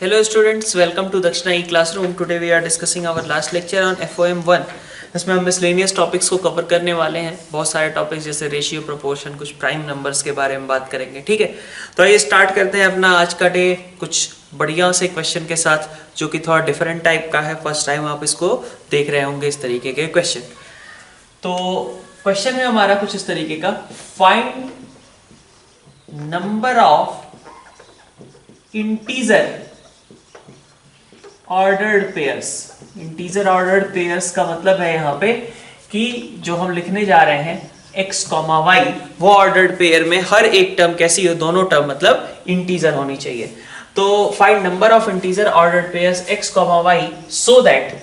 Hello students, welcome to Dakshina E-Classroom. Today we are discussing our last lecture on FOM 1. इसमें हम miscellaneous topics को cover करने वाले हैं. बहुत सारे टॉपिक्स जैसे रेशियो, प्रोपोर्शन, कुछ प्राइम नंबर्स के बारे में बात करेंगे. ठीक है, तो आइए स्टार्ट करते हैं अपना आज का डे कुछ बढ़िया से क्वेश्चन के साथ, जो कि थोड़ा डिफरेंट टाइप का है. फर्स्ट टाइम आप इसको देख रहे होंगे इस तरीके के क्वेश्चन. तो क्वेश्चन है हमारा कुछ इस तरीके का, find number of integer ordered pairs. Integer ordered pairs का मतलब है यहाँ पे कि जो हम लिखने जा रहे हैं x, y, वो ऑर्डर्ड पेयर में हर एक टर्म कैसी हो, दोनों टर्म मतलब इंटीजर होनी चाहिए. तो find number of integer ordered pairs x, y so that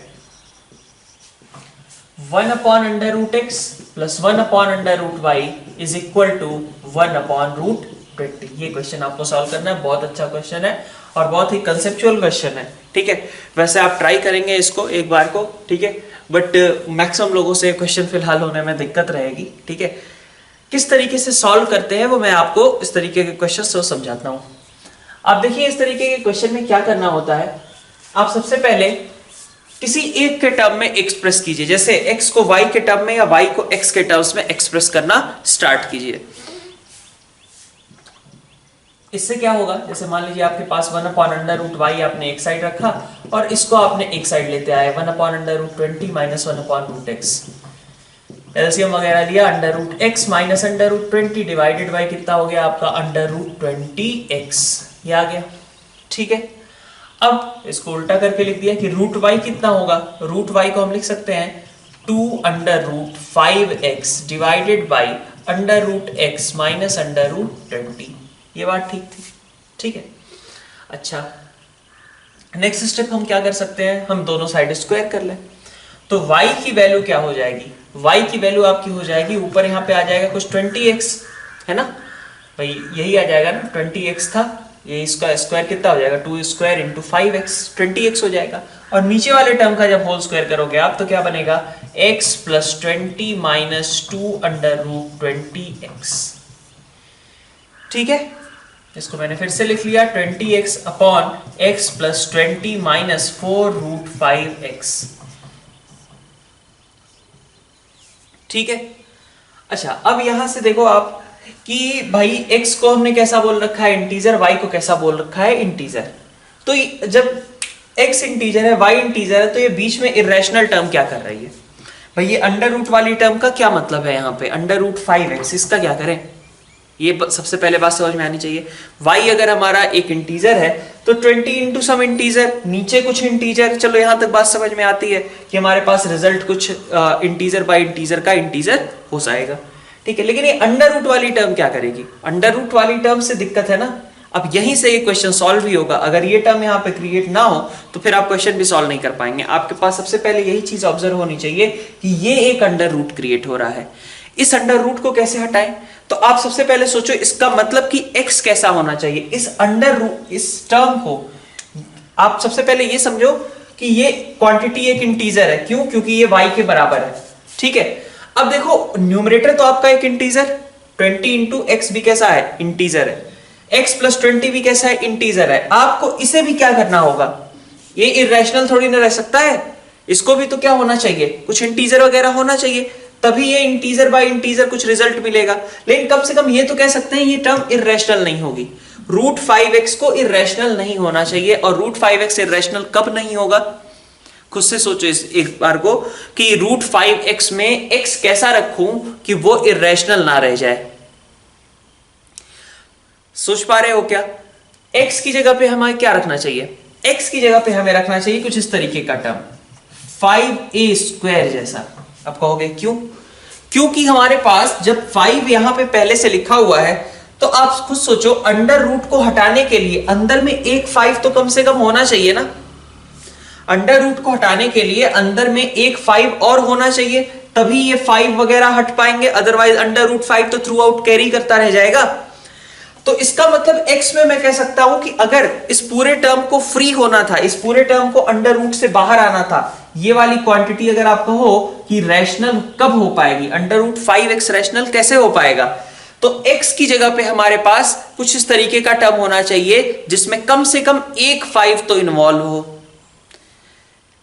1 upon under root x plus 1 upon under root y is equal to 1 upon root 20. ये क्वेश्चन आपको सॉल्व करना है. बहुत अच्छा क्वेश्चन है और बहुत ही कंसेप्चुअल क्वेश्चन है. ठीक है, वैसे आप ट्राई करेंगे इसको एक बार को. ठीक है, बट मैक्सिमम लोगों से क्वेश्चन फिलहाल होने में दिक्कत रहेगी. ठीक है, किस तरीके से सॉल्व करते हैं वो मैं आपको इस तरीके के क्वेश्चन से समझाता हूँ. आप देखिए इस तरीके के क्वेश्चन में क्या करना होता है. आप सबसे पहले किसी एक के टर्म में एक्सप्रेस कीजिए. जैसे x को y के टर्म में या y को x के टर्म्स में एक्सप्रेस करना स्टार्ट कीजिए. इससे क्या होगा, जैसे मान लीजिए आपके पास 1 अपॉन अंडर रूट वाई आपने एक साइड रखा और इसको आपने एक साइड लेते आए 1 upon under root 20 minus 1 upon root X. LCM वगैरह लिया, under root X minus under root 20 divided by कितना हो गया आपका अंडर रूट 20x. ये आ गया. ठीक है, अब इसको उल्टा करके लिख दिया कि रूट वाई कितना होगा. रूट वाई को हम लिख सकते हैं 2 under root 5x divided by under root x minus under root 20. ये बात ठीक थी. ठीक है, अच्छा नेक्स्ट स्टेप हम क्या कर सकते हैं, हम दोनों साइड स्क्वायर कर लें. तो y की वैल्यू क्या हो जाएगी, y की वैल्यू आपकी हो जाएगी, ऊपर यहाँ पे आ जाएगा कुछ 20x है ना भाई, यही आ जाएगा ना. 20x था, ये इसका स्क्वायर कितना हो जाएगा 2 स्क्वायर इंटू 5x 20x हो जाएगा. और नीचे वाले टर्म का जब होल स्क्वायर करोगे आप तो क्या बनेगा x plus 20 minus 2 under root 20x. ठीक है, इसको मैंने फिर से लिख लिया 20x upon x plus 20 minus 4 root 5x. ठीक है, अच्छा अब यहां से देखो आप कि भाई x को हमने कैसा बोल रखा है इंटीजर, y को कैसा बोल रखा है इंटीजर. तो जब x इंटीजर है y इंटीजर है तो ये बीच में इरेशनल टर्म क्या कर रही है भाई. ये अंडर रूट वाली टर्म का क्या मतलब है यहाँ पे, अंडर रूट 5x, इसका क्या करें, ये सबसे पहले बात समझ में आनी चाहिए. y अगर हमारा एक इंटीजर है तो 20 इंटू सम इंटीजर, नीचे कुछ इंटीजर. चलो यहां तक बात समझ में आती है कि हमारे पास रिजल्ट कुछ इंटीजर बाय इंटीजर का इंटीजर हो जाएगा. ठीक है, लेकिन ये अंडर रूट वाली टर्म क्या करेगी, अंडर रूट वाली टर्म से दिक्कत है ना. अब यहीं से ये क्वेश्चन सॉल्व भी होगा. अगर ये टर्म यहाँ पे क्रिएट ना हो तो फिर आप क्वेश्चन भी सॉल्व नहीं कर पाएंगे. आपके पास सबसे पहले यही चीज ऑब्जर्व होनी चाहिए कि ये एक अंडर रूट क्रिएट हो रहा है. इस अंडर रूट को कैसे हटाएं, तो आप सबसे पहले सोचो इसका मतलब कि x कैसा होना चाहिए. इस अंडर रूट, इस टर्म को आप सबसे पहले ये समझो कि ये क्वांटिटी एक इंटीजर है. क्यों, क्योंकि ये y के बराबर है. ठीक है, अब देखो न्यूमरेटर तो आपका एक इंटीजर 20 इंटू एक्स भी कैसा है इंटीजर है, x प्लस 20 भी कैसा है इंटीजर है. आपको इसे भी क्या करना होगा, ये इरेशनल थोड़ी ना रह सकता है, इसको भी तो क्या होना चाहिए, कुछ इंटीजर वगैरह होना चाहिए, तभी ये इंटीजर बाय इंटीजर कुछ रिजल्ट मिलेगा. लेकिन कम से कम ये तो कह सकते हैं ये टर्म इरेशनल नहीं होगी. रूट 5x को इरेशनल नहीं होना चाहिए. और रूट 5x इरेशनल कब नहीं होगा, खुद से सोचो इस एक बार को कि रूट 5x में x कैसा रखूं कि वो इरेशनल ना रह जाए. सोच पा रहे हो क्या, x की जगह पे हमें क्या रखना चाहिए, x की जगह पे हमें रखना चाहिए कुछ इस तरीके का टर्म 5a स्क्वायर जैसा. अब कहोगे क्यों, क्योंकि हमारे पास जब 5 यहां पे पहले से लिखा हुआ है तो आप खुद सोचो अंडर रूट को हटाने के लिए अंदर में एक 5 तो कम से कम होना चाहिए ना. अंडर रूट को हटाने के लिए अंदर में एक 5 और होना चाहिए, तभी ये 5 वगैरह हट पाएंगे. अदरवाइज अंडर रूट 5 तो थ्रू आउट कैरी करता रह जाएगा. तो इसका मतलब x में मैं कह सकता हूं कि अगर इस पूरे टर्म को फ्री होना था, इस पूरे टर्म को अंडर रूट से बाहर आना था, ये वाली क्वांटिटी अगर आप कहो कि रैशनल कब हो पाएगी, अंडर रूट 5x रैशनल कैसे हो पाएगा, तो x की जगह पे हमारे पास कुछ इस तरीके का टर्म होना चाहिए जिसमें कम से कम एक 5 तो इन्वॉल्व हो।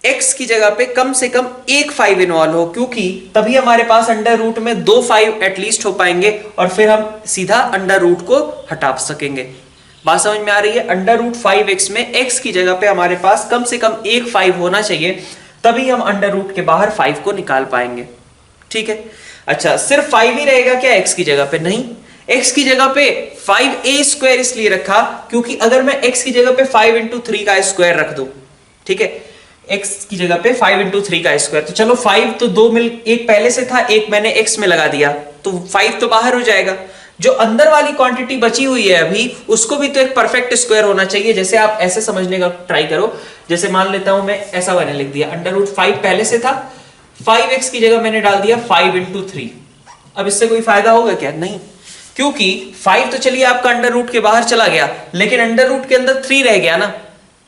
x की जगह पे कम से कम एक 5 इन्वॉल्व हो, क्योंकि तभी हमारे पास अंडर रूट में 2 5 एटलीस्ट हो पाएंगे और फिर हम सीधा अंडर रूट को हटा सकेंगे। बात समझ में आ रही है? अंडर रूट 5x में x की जगह पे हमारे पास कम से कम एक 5 होना चाहिए, तभी हम अंडर रूट के बाहर 5 को निकाल पाएंगे। ठीक है। अच्छा, सिर्फ 5 ही रहेगा क्या x की जगह पे? नहीं, x की जगह पे 5a² इसलिए रखा क्योंकि अगर मैं x की जगह पे 5 इंटू 3 का स्क्वायर रख दूं, ठीक है, x की जगह पे 5 इंटू 3 का स्क्वायर, तो चलो 5 तो दो मिल, एक पहले से था, एक मैंने x में लगा दिया, तो 5 तो बाहर हो जाएगा। जो अंदर वाली क्वांटिटी बची हुई है अभी, उसको भी तो एक परफेक्ट स्क्वायर होना चाहिए। जैसे आप ऐसे समझने का ट्राई करो, जैसे मान लेता हूं मैं, ऐसा मैंने लिख दिया, अंडर रूट 5 पहले से था, 5x की जगह मैंने डाल दिया 5 इंटू 3। अब इससे कोई फायदा होगा क्या? नहीं, क्योंकि 5 तो चलिए आपका अंडर रूट के बाहर चला गया, लेकिन अंडर रूट के अंदर 3 रह गया ना,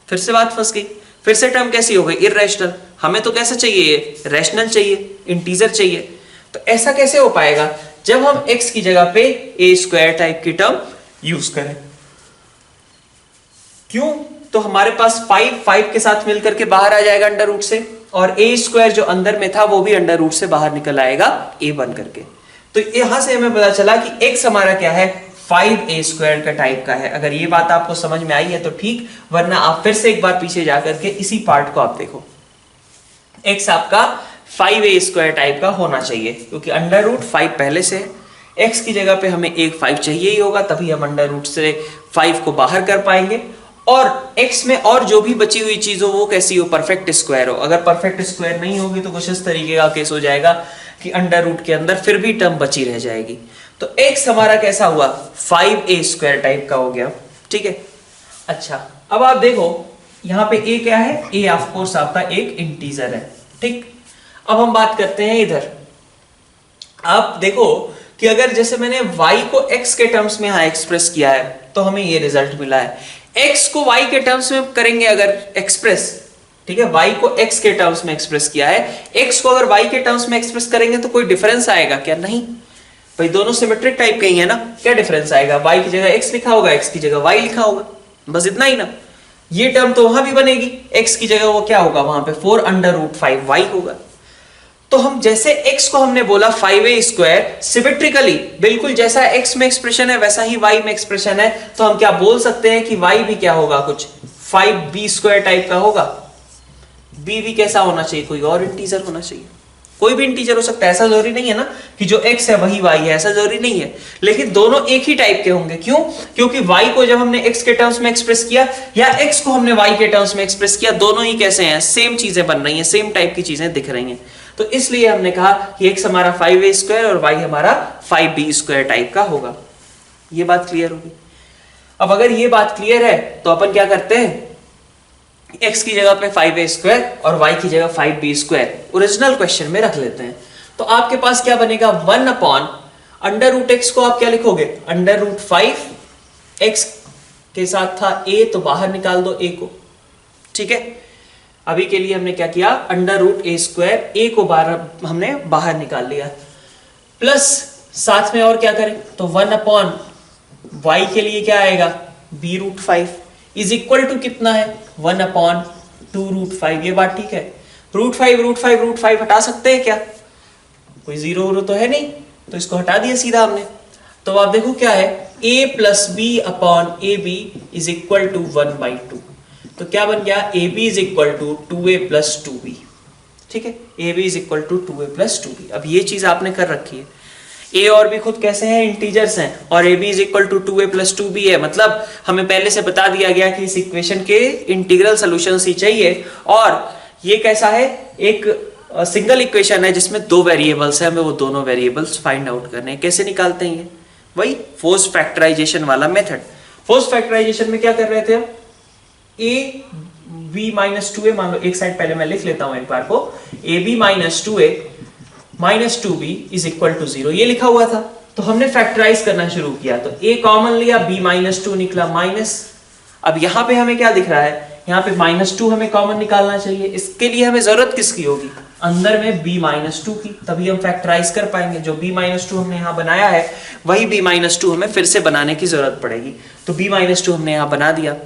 फिर से बात फंस गई। फिर से टर्म कैसी हो गई? इररेशनल। हमें तो कैसा चाहिए? रैशनल चाहिए, इंटीजर चाहिए। तो ऐसा कैसे हो पाएगा? जब हम x की जगह पे a² टाइप की टर्म यूज करें। क्यों? तो हमारे पास 5 के साथ मिलकर के बाहर आ जाएगा अंडर रूट से, और a² जो अंदर में था वो भी अंडर रूट से बाहर निकल आएगा a बन करके। तो यहां से हमें पता चला कि x हमारा क्या है? 5a² का टाइप का है। अगर ये बात आपको समझ में आई है तो ठीक, वरना आप फिर से एक बार पीछे जाकर के इसी पार्ट को आप देखो। x आपका 5a² टाइप का होना चाहिए, क्योंकि अंडर रूट 5 पहले से है। x की जगह पे हमें एक 5 चाहिए ही होगा, तभी हम अंडर रूट से 5 को बाहर कर पाएंगे। और x में और जो भी बची हुई चीज हो वो कैसी हो? परफेक्ट स्क्वायर हो। अगर परफेक्ट स्क्वायर नहीं होगी तो कुछ इस तरीके का केस हो जाएगा कि अंडर रूट के अंदर फिर भी टर्म बची रह जाएगी। तो x हमारा कैसा हुआ? 5a² टाइप का हो गया। ठीक है। अच्छा, अब आप देखो यहां पे a क्या है? a ऑफ कोर्स आपका एक इंटीजर है। ठीक। अब हम बात करते हैं इधर। आप देखो कि अगर जैसे मैंने y को x के टर्म्स में यहां एक्सप्रेस किया है तो हमें ये रिजल्ट मिला है। x को y के टर्म्स में करेंगे अगर एक्सप्रेस, ठीक है, y को x के टर्म्स में एक्सप्रेस किया है, x को अगर y के टर्म्स में एक्सप्रेस करेंगे तो कोई डिफरेंस आएगा क्या? नहीं भाई, दोनों सिमेट्रिक टाइप के ही है ना, क्या डिफरेंस आएगा? y की जगह x लिखा होगा, x की जगह y लिखा होगा, बस इतना ही ना। ये टर्म तो वहां भी बनेगी, x की जगह वो क्या होगा? वहां पे 4 अंडर रूट 5y होगा। तो हम जैसे x को हमने बोला 5a², सिमेट्रिकली बिल्कुल जैसा x में एक्सप्रेशन है वैसा ही y में एक्सप्रेशन है, तो हम क्या बोल सकते हैं कि y भी क्या होगा? कुछ 5b² टाइप का होगा। b भी कैसा होना चाहिए? कोई और इंटीजर होना चाहिए। कोई भी इंटीजर हो सकता है, ऐसा जरूरी नहीं है ना कि जो x है वही y है, ऐसा जरूरी नहीं है, लेकिन दोनों एक ही टाइप के होंगे। क्यों? क्योंकि y को जब हमने x के टर्म्स में एक्सप्रेस किया या x को हमने y के टर्म्स में एक्सप्रेस किया, दोनों ही कैसे हैं? सेम चीजें बन रही हैं, सेम टाइप की चीजें दिख रही हैं। तो इसलिए हमने कहा कि x हमारा 5a² और y हमारा 5b² टाइप का होगा। ये बात क्लियर होगी। अब अगर ये बात क्लियर है तो अपन क्या करते हैं? x की जगह पे 5a² और y की जगह 5b² ओरिजिनल क्वेश्चन में रख लेते हैं। तो आपके पास क्या बनेगा? 1 अपॉन अंडर रूट x को आप क्या लिखोगे? अंडर रूट 5, x के साथ था a तो बाहर निकाल दो a को। ठीक है, अभी के लिए हमने क्या किया? अंडर रूट a² a को हमने बाहर निकाल लिया, प्लस साथ में और क्या करें? तो 1 अपॉन y के लिए क्या आएगा? b root 5 is equal to कितना है? 1 अपॉन 2 रूट 5। ये बात ठीक है। रूट 5 हटा सकते हैं क्या? कोई जीरो तो है नहीं, तो इसको हटा दिया सीधा हमने। तो आप देखो क्या है? a plus B upon A B is equal to 1/2। तो क्या बन गया? A B is equal to 2a plus 2b। ठीक है, A B is equal to 2a plus 2b। अब ये चीज आपने कर रखी है। a और b खुद कैसे हैं? इंटीजर्स हैं, और a b is equal to 2a plus 2b है। मतलब हमें पहले से बता दिया गया कि इस इक्वेशन के इंटीग्रल सॉल्यूशंस ही चाहिए। और ये कैसा है? एक सिंगल इक्वेशन है जिसमें 2 वेरिएबल्स हैं, हमें वो दोनों वेरिएबल्स फाइंड आउट करने हैं। कैसे निकालते हैं? ये वही फोर्स फैक्टराइजेशन वाला मेथड। फोर्स फैक्टराइजेशन में क्या कर रहे थे हम? a b माइनस 2a, मान लो एक साइड पहले मैं लिख लेता हूं एक बार को, a b minus 2a minus 2b is equal to 0, ये लिखा हुआ था। तो हमने फैक्टराइज करना शुरू किया, तो a कॉमन लिया, b माइनस 2 निकला माइनस। अब यहां पे हमें क्या दिख रहा है? यहाँ पे -2 हमें कॉमन निकालना चाहिए। इसके लिए हमें जरूरत किसकी होगी, अंदर में b-2 की, तभी हम फैक्टराइज कर पाएंगे। जो b-2 हमने यहाँ बनाया है वही b-2 हमें फिर से बनाने की जरूरत पड़ेगी। तो b-2 हमने यहाँ बना दिया।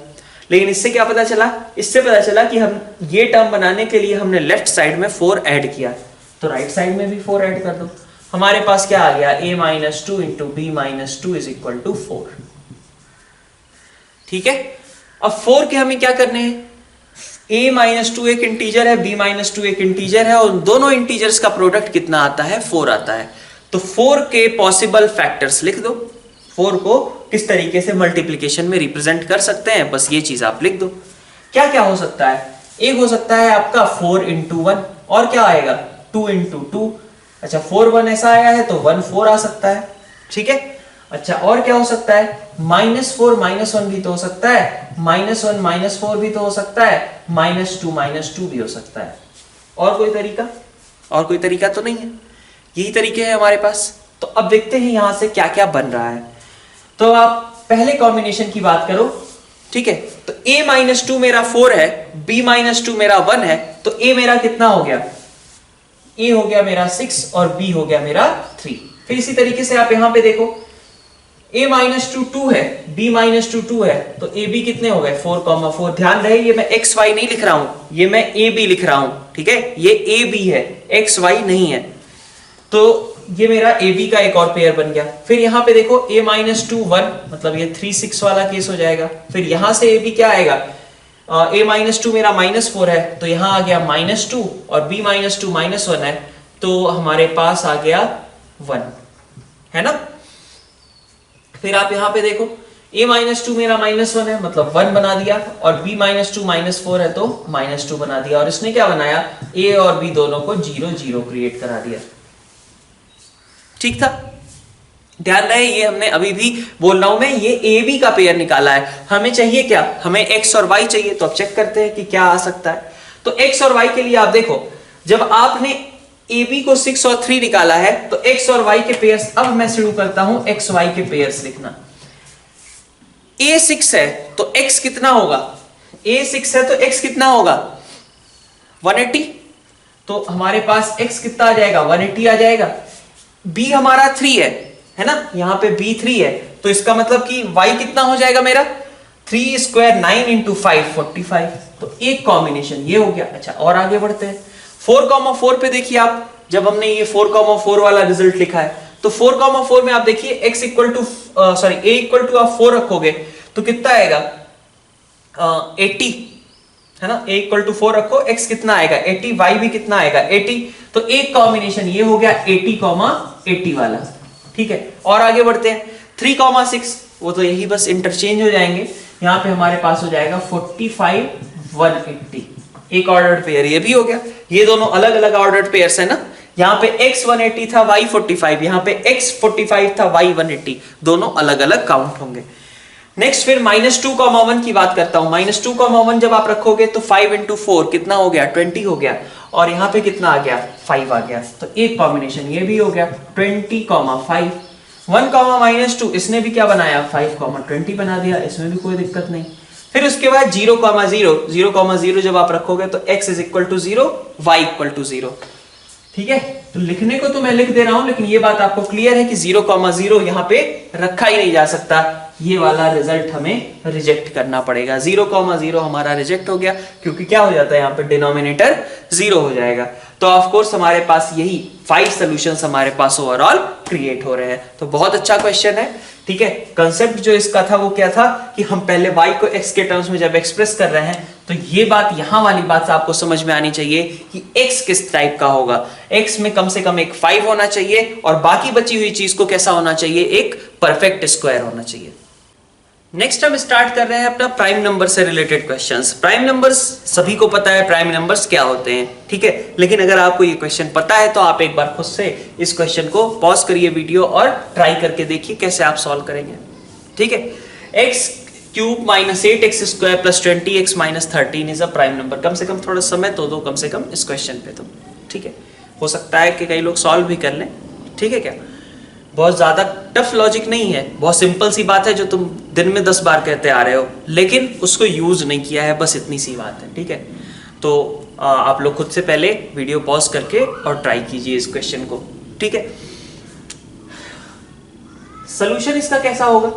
लेकिन इससे क्या पता चला, इससे पता चला कि हम ये टर्म बनाने के लिए हमने लेफ्ट साइड में 4 ऐड किया, तो राइट साइड में भी 4 ऐड कर दो। हमारे पास क्या आ गया, a-2 into b-2 is equal to 4। ठीक है, अब 4 के हमें क्या करने हैं, a-2 एक इंटीजर है, b-2 एक इंटीजर है, और दोनों इंटीजर्स का प्रोडक्ट कितना आता है, 4 आता है। तो 4 के पॉसिबल फैक्टर्स लिख दो। 4 को किस तरीके से मल्टीप्लिकेशन में रिप्रेजेंट कर सकते हैं, बस ये चीज आप लिख दो। क्या क्या हो सकता है, एक हो सकता है आपका 4 इंटू 1, और क्या आएगा 2 इंटू 2। अच्छा 4 1 ऐसा आया है तो 1 4 आ सकता है। ठीक है, अच्छा और क्या हो सकता है, -4 -1 भी तो हो सकता है, -1 -4 भी तो हो सकता है, -2 -2 भी हो सकता है। और कोई तरीका, और कोई तरीका तो नहीं है, यही तरीके हैं हमारे पास। तो अब देखते हैं यहां से क्या क्या बन रहा है। तो आप पहले कॉम्बिनेशन की बात करो। ठीक है, तो a-2 मेरा 4 है, b-2 मेरा 1 है, तो a मेरा कितना हो गया, a हो गया मेरा 6 और b हो गया मेरा 3। फिर इसी तरीके से आप यहां पे देखो, a-2 2 है, b-2 2 है, तो ab कितने हो गए 4,4। ध्यान रहे ये मैं x y नहीं लिख रहा हूं, ये मैं ab लिख रहा हूं। ठीक है, ये ab है, x y नहीं है। तो ये मेरा ab का एक और पेयर बन गया। फिर यहां पे देखो a-2 1, मतलब ये 3 6 वाला केस हो जाएगा। फिर यहां से ab क्या आएगा, a-2 मेरा -4 है, तो यहां आ गया -2, और b-2 -1 है, तो हमारे पास आ गया 1, है ना। फिर आप यहां पे देखो a-2 मेरा -1 है, मतलब 1 बना दिया, और b-2 -4 है तो -2 बना दिया, और इसने क्या बनाया, a और b दोनों को 0 0 क्रिएट करा दिया। ठीक था, ध्यान रहे ये हमने अभी भी बोल रहा हूं मैं, ये ab का पेयर निकाला है। हमें चाहिए क्या, हमें x और y चाहिए। तो अब चेक करते हैं कि क्या आ सकता है। तो x और y के लिए आप देखो, जब आपने ab को 6 और 3 निकाला है, तो x और y के पेयर्स, अब मैं शुरू करता हूं x y के पेयर्स लिखना। a 6 है तो x कितना होगा, a 6 है तो x कितना होगा 180, तो हमारे पास x कितना आ जाएगा 180 आ जाएगा। b हमारा 3 है ना, यहां पे b 3 है, तो इसका मतलब कि y कितना हो जाएगा मेरा 3 स्क्वायर 9 इंटू 5 45। तो एक कॉम्बिनेशन ये हो गया। अच्छा और आगे बढ़ते हैं, 4,4 पे देखिए आप, जब हमने ये 4,4 वाला रिजल्ट लिखा है, तो 4,4 में आप देखिए x equal to a equal to आप 4 रखोगे तो कितना आएगा 80, है ना। a इक्वल टू 4 रखो, x कितना आएगा 80, y भी कितना आएगा 80। तो एक कॉम्बिनेशन ये हो गया 80,80 वाला। ठीक है, और आगे बढ़ते हैं 3,6, वो तो यही बस इंटरचेंज हो जाएंगे। यहां पे हमारे पास हो जाएगा 45 180, एक ऑर्डर्ड पेयर ये भी हो गया। ये दोनों अलग अलग ऑर्डर्ड पेयर्स है ना, यहाँ पे x 180 था y 45, यहाँ पे x 45 था y 180, दोनों अलग अलग काउंट होंगे। नेक्स्ट फिर -2,1 की बात करता हूं। -2,1 जब आप रखोगे तो 5 इंटू 4 कितना हो गया 20 हो गया, और यहाँ पे कितना आ गया 5 आ गया। तो एक कॉम्बिनेशन ये भी हो गया 20,5। 1,-2 इसने भी क्या बनाया 5,20 बना दिया, इसमें भी कोई दिक्कत नहीं। फिर उसके बाद 0,0 जब आप रखोगे तो x is equal to 0, y equal to 0। ठीक है, तो लिखने को तो मैं लिख दे रहा हूं, लेकिन ये बात आपको क्लियर है कि 0,0 यहां पे रखा ही नहीं जा सकता। ये वाला रिजल्ट हमें रिजेक्ट करना पड़ेगा। 0,0 हमारा रिजेक्ट हो गया, क्योंकि क्या हो जाता है यहाँ पे डिनोमिनेटर 0 हो जाएगा। तो ऑफ कोर्स हमारे पास यही 5 सॉल्यूशंस हमारे पास ओवरऑल क्रिएट हो रहे हैं। तो बहुत अच्छा क्वेश्चन है। ठीक है, कंसेप्ट जो इसका था वो क्या था कि हम पहले y को x के टर्म्स में जब एक्सप्रेस कर रहे हैं, तो ये बात यहां वाली बात आपको समझ में आनी चाहिए कि x किस टाइप का होगा। x में कम से कम एक 5 होना चाहिए, और बाकी बची हुई चीज को कैसा होना चाहिए, एक परफेक्ट स्क्वायर होना चाहिए। नेक्स्ट हम स्टार्ट कर रहे हैं अपना प्राइम नंबर से रिलेटेड क्वेश्चंस। प्राइम नंबर्स सभी को पता है प्राइम नंबर्स क्या होते हैं, ठीक है, लेकिन अगर आपको ये क्वेश्चन पता है तो आप एक बार खुद से इस क्वेश्चन को पॉज करिए वीडियो और ट्राई करके देखिए कैसे आप सॉल्व करेंगे। ठीक है, x cube -8x square plus 20x -13 is a prime number. कम से कम थोड़ा समय तो दो कम से कम इस क्वेश्चन पे तो, ठीक है। हो सकता है कि कई लोग सॉल्व भी कर लें, ठीक है क्या। बहुत ज्यादा टफ लॉजिक नहीं है, बहुत सिंपल सी बात है जो तुम दिन में 10 बार कहते आ रहे हो, लेकिन उसको यूज नहीं किया है, बस इतनी सी बात है। ठीक है, तो आप लोग खुद से पहले वीडियो पॉज करके और ट्राई कीजिए इस क्वेश्चन को। ठीक है, सॉल्यूशन इसका कैसा होगा,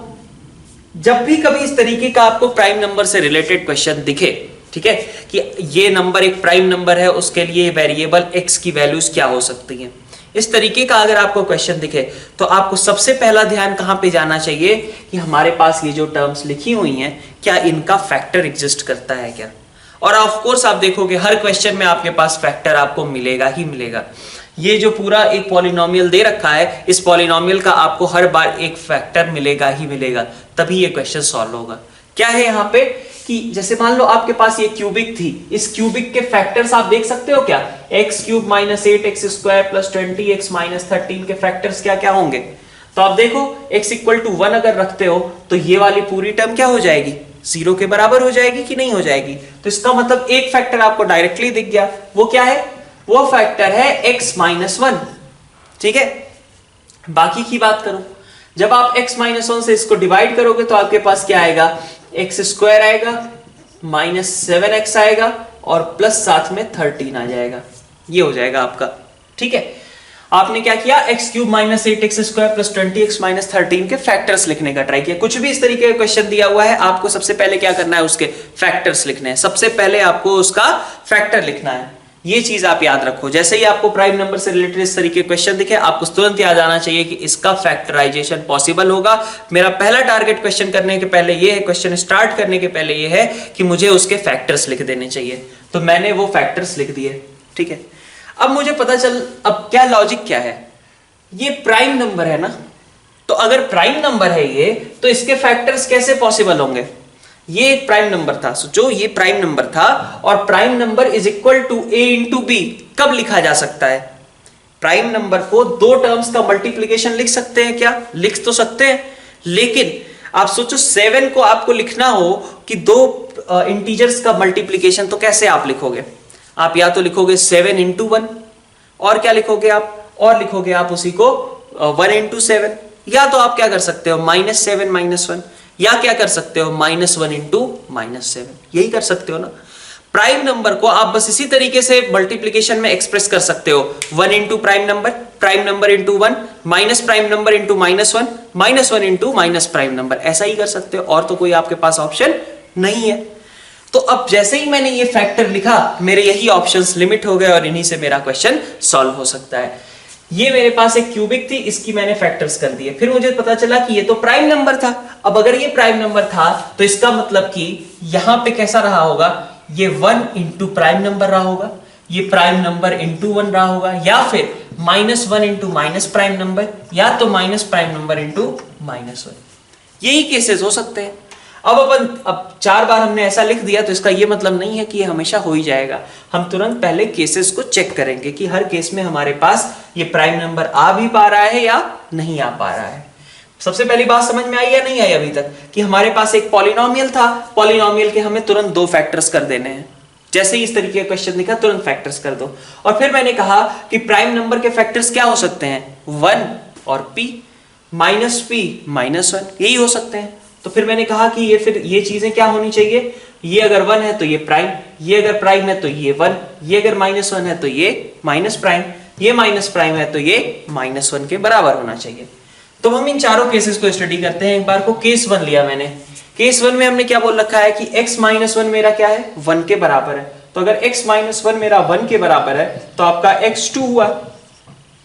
जब भी कभी इस तरीके का आपको प्राइम नंबर से रिलेटेड क्वेश्चन दिखे, ठीक है, कि ये नंबर एक प्राइम नंबर है, उसके लिए वेरिएबल x की वैल्यूज क्या हो सकती हैं, इस तरीके का अगर आपको क्वेश्चन दिखे तो आपको सबसे पहला ध्यान कहां पे जाना चाहिए कि हमारे पास ये जो टर्म्स लिखी हुई हैं क्या इनका फैक्टर एग्जिस्ट करता है क्या। और ऑफ कोर्स आप देखोगे हर क्वेश्चन में आपके पास फैक्टर आपको मिलेगा ही मिलेगा। ये जो पूरा एक पॉलिनोमियल दे रखा है, इस पॉलिनोमियल का आपको हर बार एक फैक्टर मिलेगा ही मिलेगा, तभी ये क्वेश्चन सॉल्व होगा। क्या है यहाँ पे कि जैसे मान लो आपके पास ये क्यूबिक थी, इस क्यूबिक के फैक्टर्स आप देख सकते हो क्या, x cube minus 8x square plus 20x minus 13 के फैक्टर्स क्या क्या होंगे। तो आप देखो x इक्वल टू 1 अगर रखते हो तो ये वाली पूरी टर्म क्या हो जाएगी, 0 के बराबर हो जाएगी कि नहीं हो जाएगी। तो इसका मतलब एक फैक्टर आपको डायरेक्टली दिख गया, वो क्या है, वो फैक्टर है x माइनस 1। ठीक है, बाकी की बात करो, जब आप x माइनस 1 से इसको डिवाइड करोगे तो आपके पास क्या आएगा, एक्स स्क्वायर आएगा माइनस 7x आएगा और प्लस साथ में 13 आ जाएगा, ये हो जाएगा आपका। ठीक है, आपने क्या किया, x cube minus 8x square plus 20x minus 13 के फैक्टर्स लिखने का ट्राई किया। कुछ भी इस तरीके का क्वेश्चन दिया हुआ है, आपको सबसे पहले क्या करना है, उसके फैक्टर्स लिखने हैं, सबसे पहले आपको उसका फैक्टर लिखना है। ये चीज आप याद रखो, जैसे ही आपको प्राइम नंबर से रिलेटेड इस तरीके क्वेश्चन दिखे आपको तुरंत याद आना चाहिए कि इसका फैक्टराइजेशन पॉसिबल होगा। मेरा पहला टारगेट क्वेश्चन करने के पहले ये है, क्वेश्चन स्टार्ट करने के पहले ये है कि मुझे उसके फैक्टर्स लिख देने चाहिए, तो मैंने वो फैक्टर्स लिख दिए। ठीक है, अब मुझे पता चल, अब क्या लॉजिक क्या है, ये प्राइम नंबर है ना, तो अगर प्राइम नंबर है ये, तो इसके फैक्टर्स कैसे पॉसिबल होंगे। ये एक प्राइम नंबर था, जो ये प्राइम नंबर था और prime number is equal to a into B कब लिखा जा सकता है, प्राइम नंबर को दो टर्म्स का मल्टीप्लीकेशन लिख सकते हैं क्या, लिख तो सकते हैं, लेकिन आप सोचो 7 को आपको लिखना हो कि दो इंटीजर्स का मल्टीप्लीकेशन, तो कैसे आप लिखोगे, आप या तो लिखोगे 7 इंटू 1 और क्या लिखोगे आप, और लिखोगे आप उसी को 1 इंटू 7, या तो आप क्या कर सकते हो -7 -1, या क्या कर सकते हो -1 इंटू -7, यही कर सकते हो ना। प्राइम नंबर को आप बस इसी तरीके से मल्टीप्लीकेशन में एक्सप्रेस कर सकते हो, 1 into prime number into 1 minus prime number into -1 into minus prime number, ऐसा ही कर सकते हो, और तो कोई आपके पास ऑप्शन नहीं है। तो अब जैसे ही मैंने ये फैक्टर लिखा, मेरे यही ऑप्शंस लिमिट हो गए और इन्हीं से मेरा क्वेश्चन सॉल्व हो सकता है। ये मेरे पास एक क्यूबिक थी, इसकी मैंने फैक्टर्स कर दिए, फिर मुझे पता चला कि ये तो प्राइम नंबर था। अब अगर ये प्राइम नंबर था तो इसका मतलब कि यहां पे कैसा रहा होगा, ये 1 इंटू प्राइम नंबर रहा होगा, ये प्राइम नंबर इंटू 1 रहा होगा, या फिर -1 इंटू माइनस प्राइम नंबर, या तो माइनस प्राइम नंबर इंटू -1, यही केसेस हो सकते हैं। अब 4 बार हमने ऐसा लिख दिया तो इसका ये मतलब नहीं है कि ये हमेशा हो ही जाएगा। हम तुरंत पहले केसेस को चेक करेंगे कि हर केस में हमारे पास ये प्राइम नंबर आ भी पा रहा है या नहीं आ पा रहा है। सबसे पहली बात समझ में आई या नहीं आई अभी तक, कि हमारे पास एक पॉलिनोमियल था, पॉलिनोमियल के हमें तुरंत 2 फैक्टर्स कर देने हैं। जैसे ही इस तरीके का क्वेश्चन दिखा तुरंत फैक्टर्स कर दो। और फिर मैंने कहा कि प्राइम नंबर के फैक्टर्स क्या हो सकते हैं, 1 और p माइनस p -1, यही हो सकते हैं। तो फिर मैंने कहा कि ये चीजें क्या होनी चाहिए, ये अगर 1 है तो ये प्राइम, ये अगर प्राइम है तो ये 1, ये अगर -1 है तो ये माइनस प्राइम, ये माइनस प्राइम है तो ये -1 के बराबर होना चाहिए। तो हम इन चारों केसेस को स्टडी करते हैं। एक बार को केस 1 लिया मैंने, केस 1 में हमने क्या बोल रखा है कि x -1 मेरा क्या है, 1 के बराबर है। तो अगर x -1 मेरा 1 के बराबर है तो आपका x2 हुआ।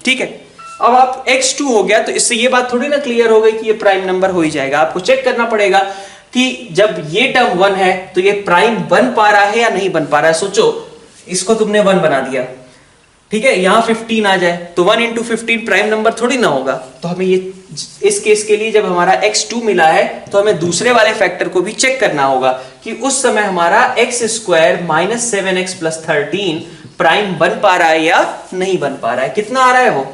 ठीक है, अब आप x2 हो गया तो इससे ये बात थोड़ी ना क्लियर हो गई कि ये प्राइम नंबर हो ही जाएगा। आपको चेक करना पड़ेगा कि जब ये टर्म 1 है तो ये प्राइम बन पा रहा है या नहीं बन पा रहा है। सोचो, इसको तुमने 1 बना दिया, ठीक है, यहां 15 आ जाए तो 1 इंटू 15 प्राइम नंबर थोड़ी ना होगा। तो हमें ये इस केस के लिए जब हमारा x2 मिला है तो हमें दूसरे वाले फैक्टर को भी चेक करना होगा कि उस समय हमारा x² -7x + 13 प्राइम बन पा रहा है या नहीं बन पा रहा है। कितना आ रहा है वो,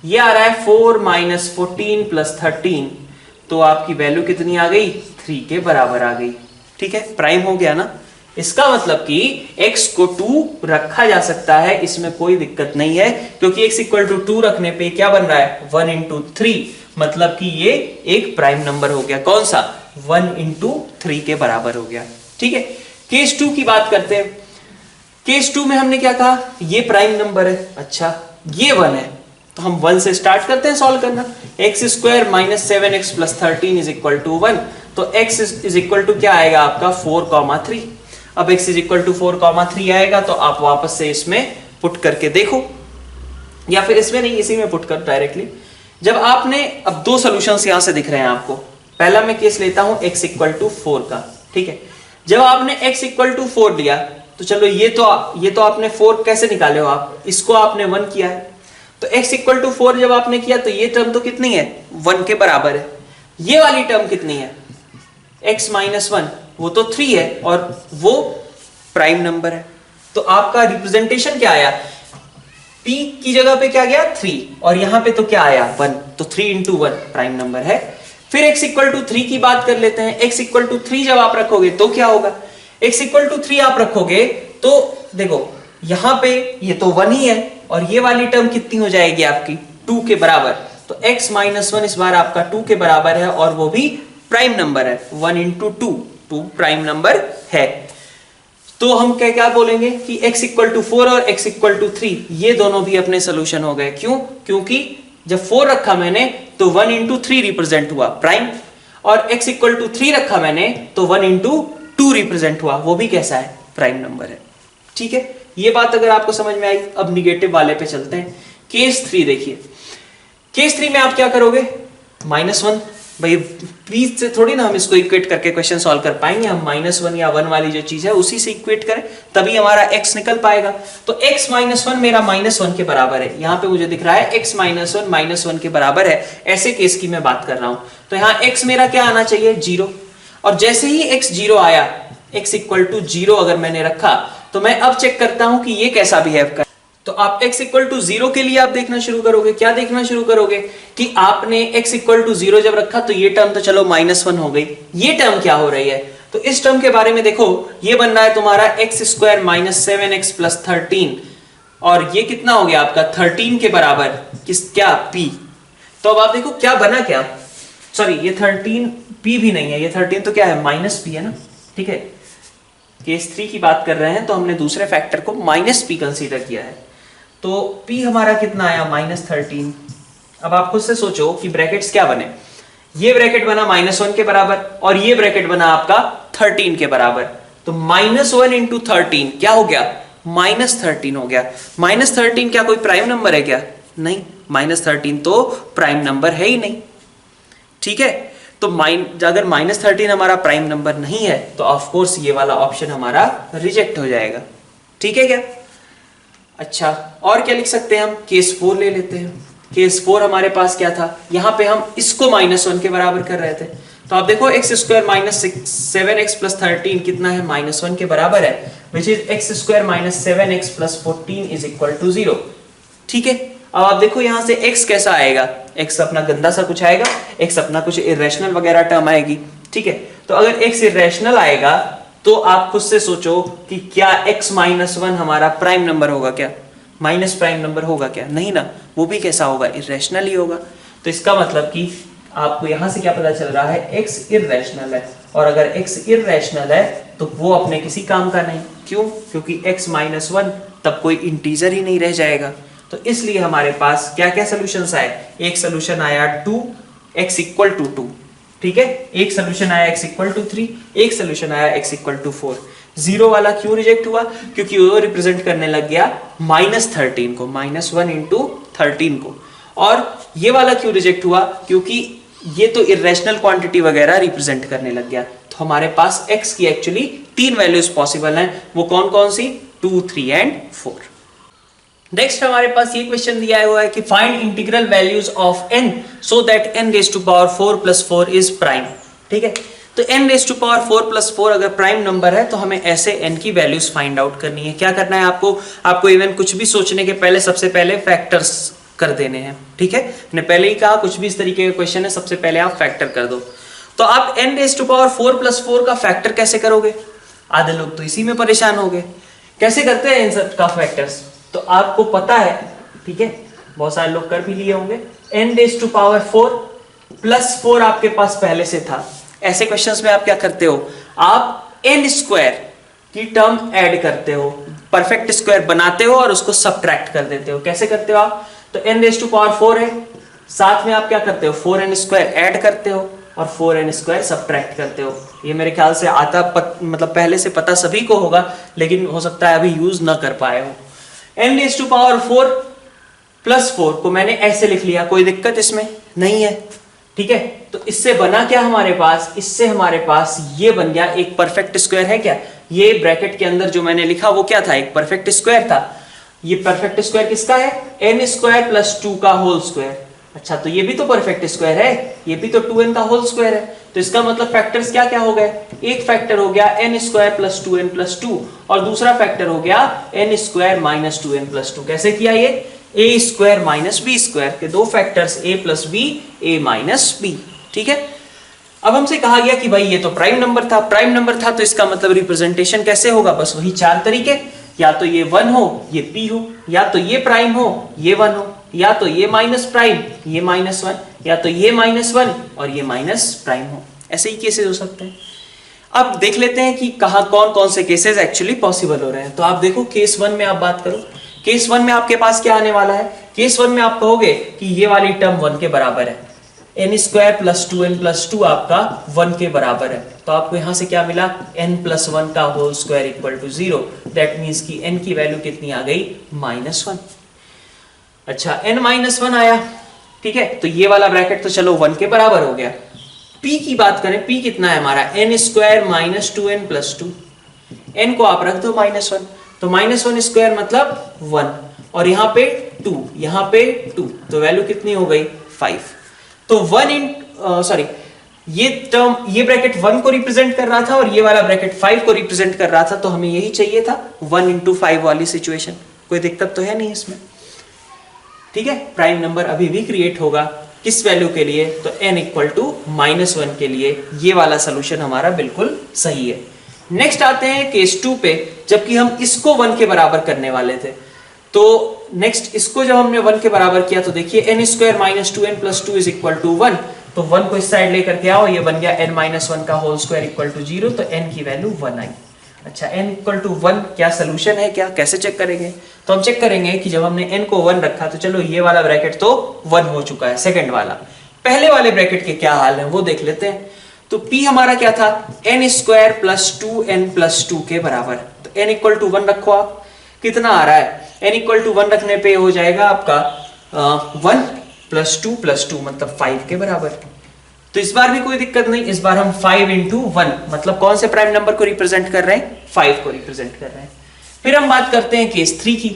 ये आ रहा है 4 - 14 + 13, तो आपकी वैल्यू कितनी आ गई, 3 के बराबर आ गई। ठीक है, प्राइम हो गया ना। इसका मतलब कि x को 2 रखा जा सकता है, इसमें कोई दिक्कत नहीं है, क्योंकि x इक्वल टू 2 रखने पे क्या बन रहा है 1 इंटू 3, मतलब कि ये एक प्राइम नंबर हो गया। कौन सा? 1 इंटू 3 के बराबर हो गया। ठीक है, केस 2 की बात करते हैं। केस 2 में हमने क्या कहा, ये प्राइम नंबर है, अच्छा ये 1 है, तो हम 1 से स्टार्ट करते हैं सॉल्व करना। X square minus 7x plus 13 is equal to 1, तो x इज इक्वल टू क्या आएगा आपका 4,3। अब x इज इक्वल टू 4,3 आएगा तो आप वापस से इसमें पुट करके देखो, या फिर इसमें नहीं इसी में पुट कर डायरेक्टली। जब आपने, अब दो सॉल्यूशंस यहां से दिख रहे हैं आपको, पहला मैं केस लेता हूं x इक्वल टू 4 का। ठीक है, जब आपने x इक्वल टू 4 लिया तो चलो ये तो आपने 4 कैसे निकाले हो आप, इसको आपने 1 किया है, तो x इक्वल टू 4 जब आपने किया तो ये टर्म तो कितनी है 1 के बराबर है। ये वाली टर्म कितनी है x माइनस 1, वो तो 3 है और वो प्राइम नंबर है। तो आपका रिप्रेजेंटेशन क्या आया, p की जगह पे क्या गया 3 और यहां पे तो क्या आया 1, तो 3 इंटू 1 प्राइम नंबर है। फिर x इक्वल टू 3 की बात कर लेते हैं। x इक्वल टू 3 जब आप रखोगे तो क्या होगा, x इक्वल टू 3 आप रखोगे तो देखो यहां पे ये तो 1 ही है और ये वाली टर्म कितनी हो जाएगी आपकी 2 के बराबर, तो x माइनस 1 इस बार आपका 2 के बराबर है और वो भी प्राइम नंबर है, 1 इंटू 2 प्राइम नंबर है। तो हम क्या बोलेंगे कि x इक्वल टू 4 और x इक्वल टू 3 ये दोनों भी अपने सोल्यूशन हो गए। क्यों? क्योंकि जब 4 रखा मैंने तो 1 इंटू 3 रिप्रेजेंट हुआ प्राइम, और x इक्वल टू 3 रखा मैंने तो 1 इंटू 2 रिप्रेजेंट हुआ, वो भी कैसा है प्राइम नंबर है। ठीक है, ये बात अगर आपको समझ में आई। अब निगेटिव वाले पे चलते हैं। केस 3 देखिए, केस 3 में आप क्या करोगे, -1, भाई प्लीज से थोड़ी ना हम इसको इक्वेट करके क्वेश्चन सॉल्व कर पाएंगे, हम -1 या 1 वाली जो चीज है उसी से इक्वेट करें तभी हमारा x निकल पाएगा। तो x -1 मेरा -1 के बराबर है, यहां पे मुझे दिख रहा है x -1 के बराबर है, ऐसे केस की मैं बात कर रहा हूं। तो यहां x मेरा क्या आना चाहिए 0, और जैसे ही x 0 आया, x इक्वल टू 0 अगर मैंने रखा तो मैं अब चेक करता हूं कि ये कैसा बिहेव कर। तो आप x इक्वल टू 0 के लिए आप देखना शुरू करोगे, क्या देखना शुरू करोगे कि आपने x इक्वल टू 0 जब रखा तो ये टर्म तो चलो -1 हो गई, ये टर्म क्या हो रही है, तो इस टर्म के बारे में देखो, ये बन रहा है तुम्हारा x square minus 7x plus 13, और ये कितना हो गया आपका 13 के बराबर किस क्या p। तो अब आप देखो क्या बना, क्या सॉरी ये 13 p भी नहीं है, ये 13 तो क्या है -p है ना। ठीक है, केस 3 की बात कर रहे हैं तो हमने दूसरे फैक्टर को -p कंसीडर किया है, तो p हमारा कितना आया -13। अब आप खुद से सोचो कि ब्रैकेट्स क्या बने, ये ब्रैकेट बना -1 के बराबर और ये ब्रैकेट बना आपका 13 के बराबर, तो -1 इंटू 13 क्या हो गया -13 हो गया। -13 क्या कोई प्राइम नंबर है क्या? नहीं, -13 तो प्राइम नंबर है ही नहीं। ठीक है, तो अगर -13 हमारा प्राइम नंबर नहीं है तो ऑफ कोर्स ये वाला ऑप्शन हमारा रिजेक्ट हो जाएगा। ठीक है क्या? अच्छा, और क्या लिख सकते हैं हम, केस 4 ले लेते हैं। केस 4 हमारे पास क्या था, यहां पे हम इसको -1 के बराबर कर रहे थे, तो आप देखो x square minus 7x plus 13 कितना है -1 के बराबर है, which is x square minus 7x plus 14 is equal to 0। ठीक है, अब आप देखो यहां से x कैसा आएगा, x अपना गंदा सा कुछ आएगा, x अपना कुछ इरेशनल वगैरह टर्म आएगी। ठीक है, तो अगर x इरेशनल आएगा तो आप खुद से सोचो कि क्या x -1 हमारा प्राइम नंबर होगा क्या, माइनस प्राइम नंबर होगा क्या? नहीं ना, वो भी कैसा होगा, इरेशनल ही होगा। तो इसका मतलब कि आपको यहां से क्या पता चल रहा है, x इरेशनल है, और अगर x इरेशनल है तो वो अपने किसी काम का नहीं। क्यों? क्योंकि x -1 तब कोई इंटीजर ही नहीं रह जाएगा। तो इसलिए हमारे पास क्या क्या सोल्यूशंस आए, एक सोल्यूशन आया 2x इक्वल टू 2, ठीक है, एक सोल्यूशन आया x इक्वल टू 3, एक सोल्यूशन आया x इक्वल टू 4। 0 वाला क्यों रिजेक्ट हुआ? क्योंकि वो रिप्रेजेंट करने लग गया -13 को, -1 इंटू 13 को। और ये वाला क्यों रिजेक्ट हुआ? क्योंकि ये तो इरेशनल क्वांटिटी वगैरह रिप्रेजेंट करने लग गया। तो हमारे पास x की एक्चुअली 3 वैल्यूज पॉसिबल हैं, वो कौन कौन सी, 2, 3 एंड 4। नेक्स्ट हमारे पास ये क्वेश्चन दिया हुआ है कि find integral values of n so that n raise to power 4 plus 4 is prime. ठीक है, तो n raise to power 4 plus 4 अगर प्राइम नंबर है तो हमें ऐसे n की वैल्यूज फाइंड आउट करनी है। क्या करना है आपको इवन कुछ भी सोचने के पहले सबसे पहले फैक्टर्स कर देने हैं। ठीक है, मैंने पहले ही कहा कुछ भी इस तरीके का क्वेश्चन है सबसे पहले आप फैक्टर कर दो। तो आप n raise to power 4 plus 4 का फैक्टर कैसे करोगे? आधे लोग तो इसी में परेशान हो गए। कैसे करते हैं इन सब का फैक्टर्स, तो आपको पता है, ठीक है, बहुत सारे लोग कर भी लिए होंगे। n⁴ प्लस 4 आपके पास पहले से था। ऐसे क्वेश्चंस में आप क्या करते हो, आप n² की टर्म ऐड करते हो, परफेक्ट स्क्वायर बनाते हो और उसको सबट्रैक्ट कर देते हो। कैसे करते हो आप, तो n⁴ है, साथ में आप क्या करते हो 4n² ऐड करते हो और 4n² सबट्रैक्ट करते हो। ये मेरे ख्याल से आता मतलब पहले से पता सभी को होगा, लेकिन हो सकता है अभी यूज ना कर पाए हो। n⁴ प्लस 4 को मैंने ऐसे लिख लिया, कोई दिक्कत इसमें नहीं है, ठीक है। तो इससे बना क्या हमारे पास, इससे हमारे पास ये बन गया एक परफेक्ट स्क्वायर है क्या। ये ब्रैकेट के अंदर जो मैंने लिखा वो क्या था, एक परफेक्ट स्क्वायर था। ये परफेक्ट स्क्वायर किसका है, n² प्लस 2 का होल स्क्वायर। अच्छा, तो ये भी तो परफेक्ट स्क्वायर है, ये भी तो 2n का होल स्क्वायर है। तो इसका मतलब फैक्टर्स क्या क्या हो गए, एक फैक्टर हो गया n² प्लस 2n प्लस 2 और दूसरा फैक्टर हो गया n² माइनस 2n प्लस 2। कैसे किया ये, a² माइनस b² के दो factors a plus b, a minus b, ठीक है। अब हमसे कहा गया कि भाई ये तो प्राइम नंबर था, प्राइम नंबर था तो इसका मतलब रिप्रेजेंटेशन कैसे होगा, बस वही 4 तरीके, या तो ये 1 हो, ये p हो, या तो ये प्राइम हो, ये 1 हो, या तो ये माइनस प्राइम, ये -1, या तो ये -1 और ये माइनस प्राइम हो। ऐसे ही केसेस हो सकते हैं। अब देख लेते हैं कि कहां कौन कौन से केसेस एक्चुअली पॉसिबल हो रहे हैं। तो आप देखो केस 1 में आप बात करो, केस 1 में आपके पास क्या आने वाला है, केस 1 में आप कहोगे कि ये वाली टर्म 1 के बराबर है, n² प्लस 2n प्लस 2 आपका 1 के बराबर है। तो आपको यहां से क्या मिला, n प्लस 1 का whole square equal to 0। That means कि n की वैल्यू कितनी आ गई, -1। अच्छा, n-1 आया, ठीक है। तो ये वाला ब्रैकेट तो चलो 1 के बराबर हो गया। p की बात करें, p कितना है हमारा, n² minus 2n plus 2। n को आप रख दो -1, तो -1² मतलब 1 और यहाँ पे 2, यहाँ पे 2, तो वैल्यू कितनी हो गई 5। तो 1 ये टर्म, ये ब्रैकेट 1 को रिप्रेजेंट कर रहा था और ये वाला ब्रैकेट 5 को रिप्रेजेंट कर रहा था। तो हमें यही चाहिए था 1 × 5 वाली सिचुएशन। कोई दिक्कत तो है नहीं इसमें, ठीक है। प्राइम नंबर अभी भी क्रिएट होगा किस वैल्यू के लिए, तो n = -1 के लिए। ये वाला सोल्यूशन हमारा बिल्कुल सही है। नेक्स्ट आते हैं केस 2 पे, जबकि हम इसको 1 के बराबर करने वाले थे। तो नेक्स्ट इसको जब हमने 1 के बराबर किया तो देखिए n² माइनस 2n प्लस 2 = 1। तो 1 को इस साइड लेकर के आओ, ये बन गया n-1 का होल स्क्वायर इक्वल टू 0। तो n की वैल्यू 1 आई। अच्छा, n = 1 क्या सोल्यूशन है क्या, कैसे चेक करेंगे, तो हम चेक करेंगे कि जब हमने n को 1 रखा तो चलो ये वाला ब्रैकेट तो 1 हो चुका है, सेकंड वाला। पहले वाले ब्रैकेट के क्या हाल है वो देख लेते हैं। तो p हमारा क्या था, n² प्लस 2n प्लस 2 के बराबर। तो n = 1 रखो आप, कितना आ रहा है, n = 1 रखने पे हो जाएगा आपका 1 प्लस 2 प्लस 2 मतलब 5 के बराबर। तो इस बार भी कोई दिक्कत नहीं, इस बार हम 5 × 1 मतलब कौन से प्राइम नंबर को रिप्रेजेंट कर रहे हैं, 5 को रिप्रेजेंट कर रहे हैं। फिर हम बात करते हैं केस 3 की।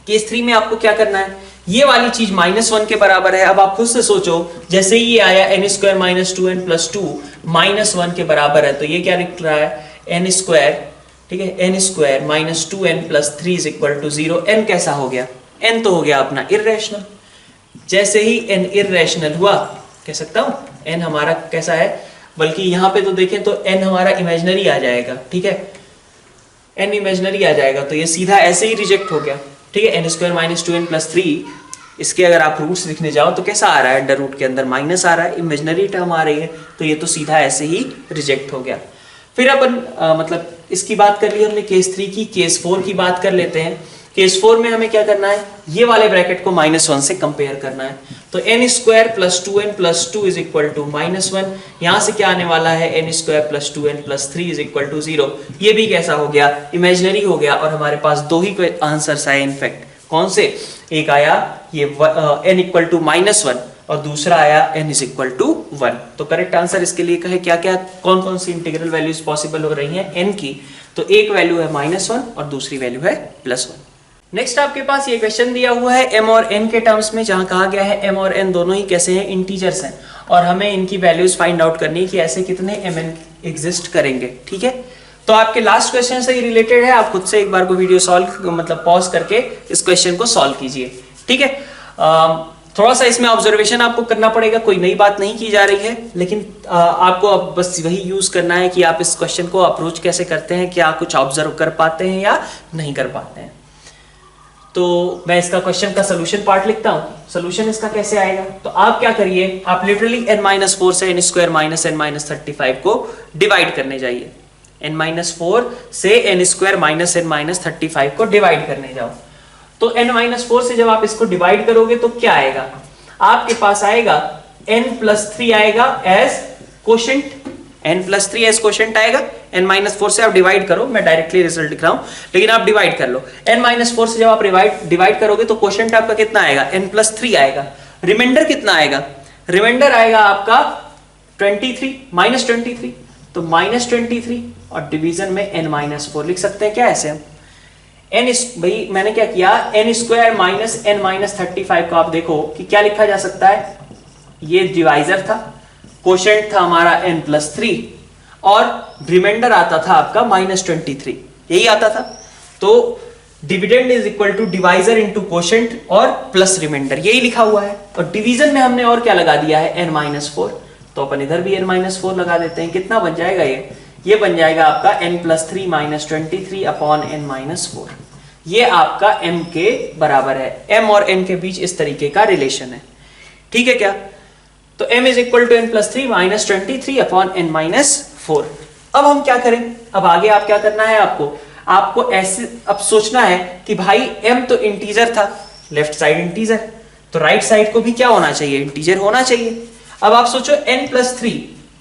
केस 3 में आपको क्या करना है, ये वाली चीज -1 के बराबर है। अब आप खुद से सोचो, जैसे ही ये आया n² माइनस 2n प्लस 2 -1 के बराबर है, तो ये क्या लिख रहा है n², ठीक है, n² minus 2n plus 3 = 0। n कैसा हो गया, n तो हो गया अपना इर्रेशनल। जैसे ही n इर्रेशनल हुआ, कह सकता हूं n हमारा कैसा है, बल्कि यहां पे तो देखें तो n हमारा इमेजिनरी आ जाएगा, ठीक है, n इमेजिनरी आ जाएगा। तो ये सीधा ऐसे ही रिजेक्ट हो गया, ठीक है। n² माइनस 2n प्लस 3, इसके अगर आप रूट्स लिखने जाओ तो कैसा आ रहा है, अंडर रूट के अंदर माइनस आ रहा है, इमेजिनरी टर्म आ रही है, तो ये तो सीधा ऐसे ही रिजेक्ट हो गया। फिर अपन मतलब इसकी बात कर ली हमने केस 3 की। केस 4 की बात कर लेते हैं। केस 4 में हमें क्या करना है, ये वाले ब्रैकेट को -1 से कंपेयर करना है। तो n² प्लस 2n प्लस 2 = -1। यहां से क्या आने वाला है, n² प्लस 2n प्लस 3 = 0। ये भी कैसा हो गया, इमेजिनरी हो गया। और हमारे पास दो ही आंसर्स आए इनफैक्ट, कौन से, एक आया ये n = -1 और दूसरा आया n = 1। तो करेक्ट आंसर इसके लिए कहे क्या क्या, कौन कौन सी इंटीग्रल वैल्यूज पॉसिबल हो रही हैं n की, तो एक वैल्यू है -1 और दूसरी वैल्यू है +1। नेक्स्ट आपके पास ये क्वेश्चन दिया हुआ है m और n के टर्म्स में, जहां कहा गया है m और n दोनों ही कैसे हैं, इंटीजर्स हैं, और हमें इनकी वैल्यूज फाइंड आउट करनी है कि ऐसे कितने mn एग्जिस्ट करेंगे, ठीक है। तो आपके लास्ट क्वेश्चन से ही रिलेटेड है, आप खुद से एक बार को वीडियो सॉल्व मतलब पॉज करके इस क्वेश्चन को सॉल्व कीजिए, ठीक है। थोड़ा सा इसमें ऑब्जर्वेशन आपको करना पड़ेगा, कोई नई बात नहीं की जा रही है, लेकिन आपको अब बस वही यूज करना है कि आप इस क्वेश्चन को अप्रोच कैसे करते हैं, क्या कुछ ऑब्जर्व कर पाते हैं या नहीं कर पाते हैं। तो मैं इसका क्वेश्चन का सोल्यूशन पार्ट लिखता हूं। सोल्यूशन इसका कैसे आएगा, तो आप क्या करिए, आप लिटरली n-4 से n² माइनस n-35 को डिवाइड करने जाइए। n-4 से n² माइनस n-35 को डिवाइड करने जाओ। तो n-4 से जब आप इसको डिवाइड करोगे तो क्या आएगा, आपके पास आएगा n+3 आएगा as quotient, n+3 as quotient आएगा। n-4 से आप डिवाइड करो, मैं डायरेक्टली रिजल्ट लिख रहा हूं, लेकिन आप डिवाइड कर लो। n-4 से जब आप डिवाइड करोगे तो कोशेंट आपका कितना आएगा, n+3 आएगा। रिमाइंडर कितना आएगा, रिमाइंडर आएगा आपका 23, -23, तो -23 और डिवीजन में n-4 लिख सकते हैं क्या ऐसे हम। भाई मैंने क्या किया, n² माइनस n-35 को आप देखो कि क्या लिखा जा सकता है, ये डिवाइजर था, कोशेंट था हमारा n+3 और रिमाइंडर आता था आपका -23, यही आता था। तो dividend is equal to divisor into quotient और प्लस रिमाइंडर, यही लिखा हुआ है। और डिवीजन में हमने और क्या लगा दिया है, n-4, तो अपन इधर भी n-4 लगा देते हैं। कितना बन जाएगा ये बन जाएगा आपका n+3 -23 अपॉन n-4। ये आपका m के बराबर है, m और n के बीच इस तरीके का रिलेशन है, ठीक है क्या। तो m is equal to n+3 -23 upon n-4। अब हम क्या करें, अब आगे आप क्या करना है, आपको ऐसे अब सोचना है कि भाई m तो इंटीजर था, लेफ्ट साइड इंटीजर, तो राइट साइड को भी क्या होना चाहिए, इंटीजर होना चाहिए। अब आप सोचो n+3,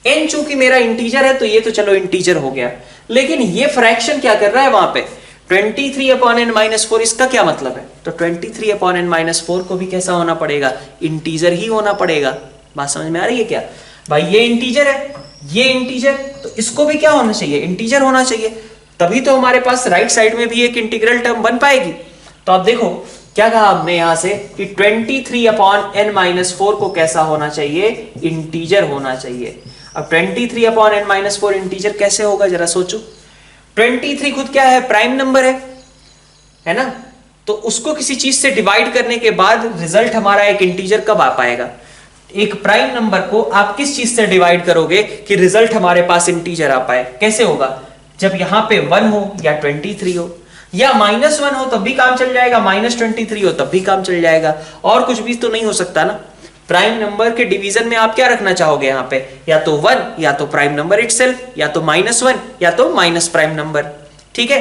n चूंकि मेरा इंटीजर है तो ये तो चलो इंटीजर हो गया, लेकिन ये फ्रैक्शन क्या कर रहा है वहां पे 23 अपॉन n-4, इसका क्या मतलब है, तो 23 अपॉन n-4 को भी कैसा होना पड़ेगा, इंटीजर ही होना पड़ेगा। बात समझ में आ रही है क्या, भाई ये इंटीजर है, ये इंटीजर, तो इसको भी क्या होना चाहिए, इंटीजर होना चाहिए, तभी तो हमारे पास राइट साइड में भी एक इंटीग्रल टर्म बन पाएगी। तो आप देखो क्या कहा हमने यहां से कि 23 अपॉन n-4 को कैसा होना चाहिए, इंटीजर होना चाहिए। अब 23 अपॉन n-4 इंटीजर कैसे होगा जरा सोचो, 23 खुद क्या है, प्राइम नंबर है ना, तो उसको किसी चीज से डिवाइड करने के बाद रिजल्ट हमारा एक इंटीजर कब आ पाएगा, एक प्राइम नंबर को आप किस चीज से डिवाइड करोगे कि रिजल्ट हमारे पास इंटीजर आ पाए, कैसे होगा, जब यहां पे 1 हो या 23 हो या -1 हो तब भी काम चल जाएगा, -23 हो तब भी काम चल जाएगा, और कुछ भी तो नहीं हो सकता ना। प्राइम नंबर के डिवीजन में आप क्या रखना चाहोगे यहाँ पे, या तो 1 या तो प्राइम नंबर इटसेल्फ, या तो -1 या तो माइनस प्राइम नंबर, ठीक है।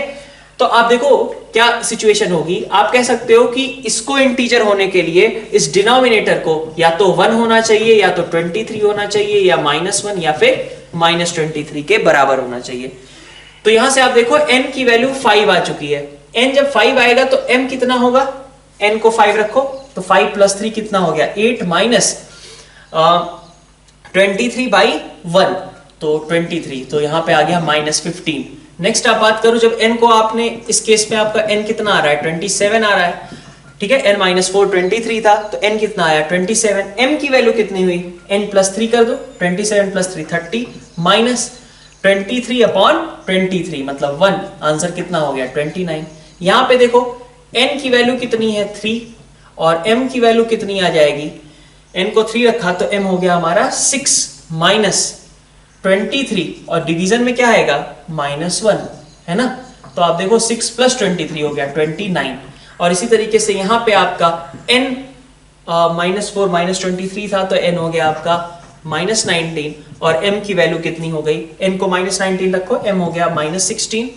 तो आप देखो क्या सिचुएशन होगी, आप कह सकते हो कि इसको इंटीजर होने के लिए इस डिनोमिनेटर को या तो 1 होना चाहिए या तो 23 होना चाहिए या -1 या फिर -23 के बराबर होना चाहिए। तो यहां से आप देखो n की वैल्यू 5 आ चुकी है, n जब 5 आएगा तो m कितना होगा, n को 5 रखो तो 5 + 3 कितना हो गया, 8 माइनस 23/1, तो 23, तो यहां पे आ गया -15। नेक्स्ट आप बात करो जब n को आपने इस केस में आपका n कितना आ रहा है, 27 आ रहा है, ठीक है, n-4 23 था तो n कितना आया 27, m की वैल्यू कितनी हुई, n+3 कर दो, 27 + 3 30 माइनस 23 अपॉन 23 मतलब 1, आंसर कितना हो गया 29। यहां पे देखो n की वैल्यू कितनी है 3 और m की वैल्यू कितनी आ जाएगी, n को 3 रखा तो m हो गया हमारा 6 माइनस 23 और डिवीजन में क्या आएगा -1, है ना। तो आप देखो 6 + 23 हो गया 29, और इसी तरीके से यहां पे आपका n -4 -23 था तो n हो गया आपका -19 और m की वैल्यू कितनी हो गई, n को -19 रखो, m हो गया -16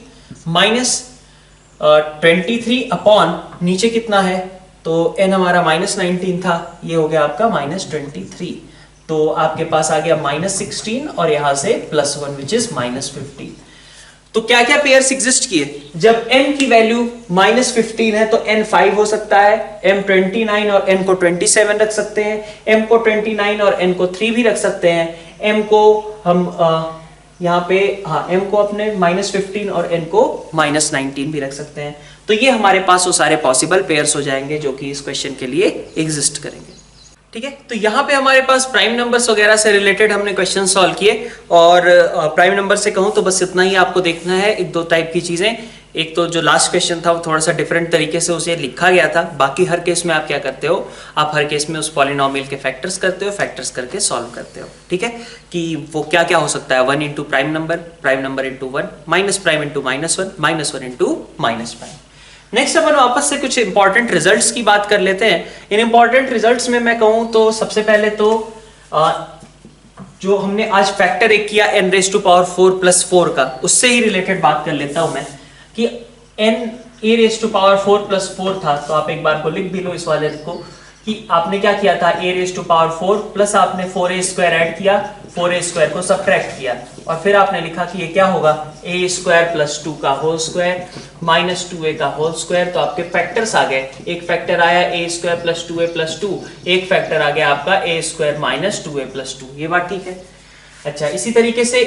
माइनस 23 अपॉन नीचे कितना है, तो n हमारा -19 था, ये हो गया आपका -23, तो आपके पास आ गया -16 और यहां से +1 विच इज -15। तो क्या क्या पेयर्स एग्जिस्ट किए, जब n की वैल्यू -15 है तो n 5 हो सकता है, m 29 और n को 27 रख सकते हैं, m को 29 और n को 3 भी रख सकते हैं, m को हम यहाँ पे m को अपने -15 और n को -19 भी रख सकते हैं। तो ये हमारे पास वो सारे पॉसिबल पेयर्स हो जाएंगे जो कि इस क्वेश्चन के लिए एग्जिस्ट करेंगे, ठीक है। तो यहाँ पे हमारे पास प्राइम नंबर्स वगैरह से रिलेटेड हमने क्वेश्चन सॉल्व किए, और प्राइम नंबर से कहूँ तो बस इतना ही आपको देखना है, एक दो टाइप की चीजें, एक तो जो लास्ट क्वेश्चन था वो थोड़ा सा डिफरेंट तरीके से उसे लिखा गया था, बाकी हर केस में आप क्या करते हो, आप हर केस में उस पॉलिनोमियल के फैक्टर्स करते हो, फैक्टर्स करके सॉल्व करते हो, ठीक है, कि वो क्या क्या हो सकता है, 1 into prime number into 1, minus prime into -1, -1 into minus prime. Next अपन वापस से कुछ इंपॉर्टेंट रिजल्ट्स की बात कर लेते हैं। इन इंपॉर्टेंट रिजल्ट्स में मैं कहूं तो सबसे पहले तो जो हमने आज फैक्टर एक किया n⁴ का, उससे ही रिलेटेड बात कर लेता हूं मैं कि n⁴ था, तो आप एक बार को लिख भी लो इस वाले को कि आपने क्या किया था, a⁴ प्लस आपने 4a² ऐड किया, 4a² को सब्ट्रैक्ट किया और फिर आपने लिखा कि ये क्या होगा, a² + 2 का होल स्क्वायर माइनस 2a का होल स्क्वायर। तो आपके फैक्टर्स आ गए, एक फैक्टर आया a² + 2a + 2, एक फैक्टर आ गया आपका a² - 2a + 2। ये बात ठीक है। अच्छा, इसी तरीके से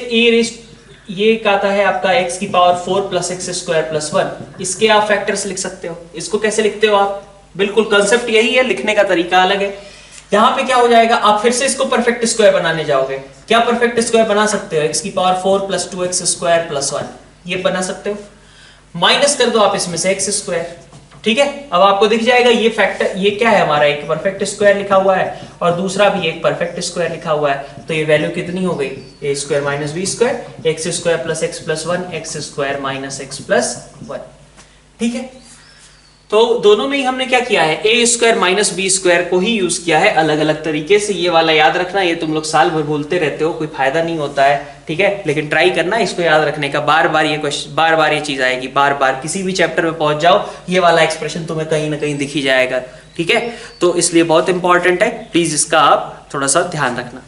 ये कहता है आपका x⁴ + x² + 1, इसके आप फैक्टर्स लिख सकते हो। इसको कैसे लिखते हो आप, बिल्कुल कंसेप्ट यही है, लिखने का तरीका अलग है। यहां पे क्या हो जाएगा, आप फिर से इसको परफेक्ट स्क्वायर बनाने जाओगे। क्या परफेक्ट स्क्वायर बना सकते हो, x⁴ + 2x² + 1, ये बना सकते हो। माइनस कर दो आप इसमें से x², ठीक है। अब आपको दिख जाएगा ये फैक्टर, ये क्या है हमारा, एक परफेक्ट स्क्वायर लिखा हुआ है और दूसरा भी एक परफेक्ट स्क्वायर लिखा हुआ है। तो ये वैल्यू कितनी हो गई, a² - b², x² + x + 1, x² - x + 1, ठीक है। तो दोनों में ही हमने क्या किया है, a² - b² को ही यूज किया है अलग अलग तरीके से। ये वाला याद रखना, ये तुम लोग साल भर भूलते रहते हो, कोई फायदा नहीं होता है, ठीक है, लेकिन ट्राई करना इसको याद रखने का। बार बार ये क्वेश्चन, बार बार ये चीज आएगी, बार बार किसी भी चैप्टर में पहुंच जाओ ये वाला एक्सप्रेशन तुम्हें कहीं ना कहीं दिख ही जाएगा, ठीक है। तो इसलिए बहुत इंपॉर्टेंट है, प्लीज इसका आप थोड़ा सा ध्यान रखना,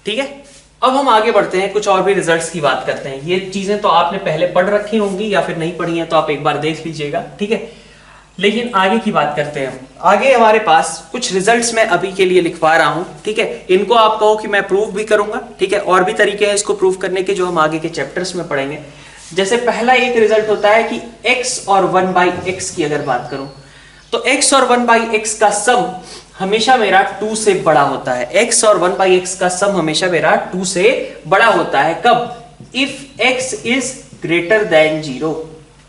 ठीक है। अब हम आगे बढ़ते हैं, कुछ और भी रिजल्ट्स की बात करते हैं। ये चीजें तो आपने पहले पढ़ रखी होंगी या फिर नहीं पढ़ी हैं, तो आप एक बार देख लीजिएगा, ठीक है। लेकिन आगे की बात करते हैं। आगे हमारे पास कुछ रिजल्ट्स मैं अभी के लिए लिखवा रहा हूं, ठीक है। इनको आप कहो कि मैं प्रूव भी करूंगा, ठीक है। और भी तरीके हैं इसको प्रूव करने के जो हम आगे के चैप्टर्स में पढ़ेंगे। जैसे पहला एक रिजल्ट होता है कि x और 1/x की अगर बात करूं तो x और 1/x का सम हमेशा मेरा 2 से बड़ा होता है। x और 1/x का सम हमेशा मेरा 2 से बड़ा होता है। कब, if x is greater then 0,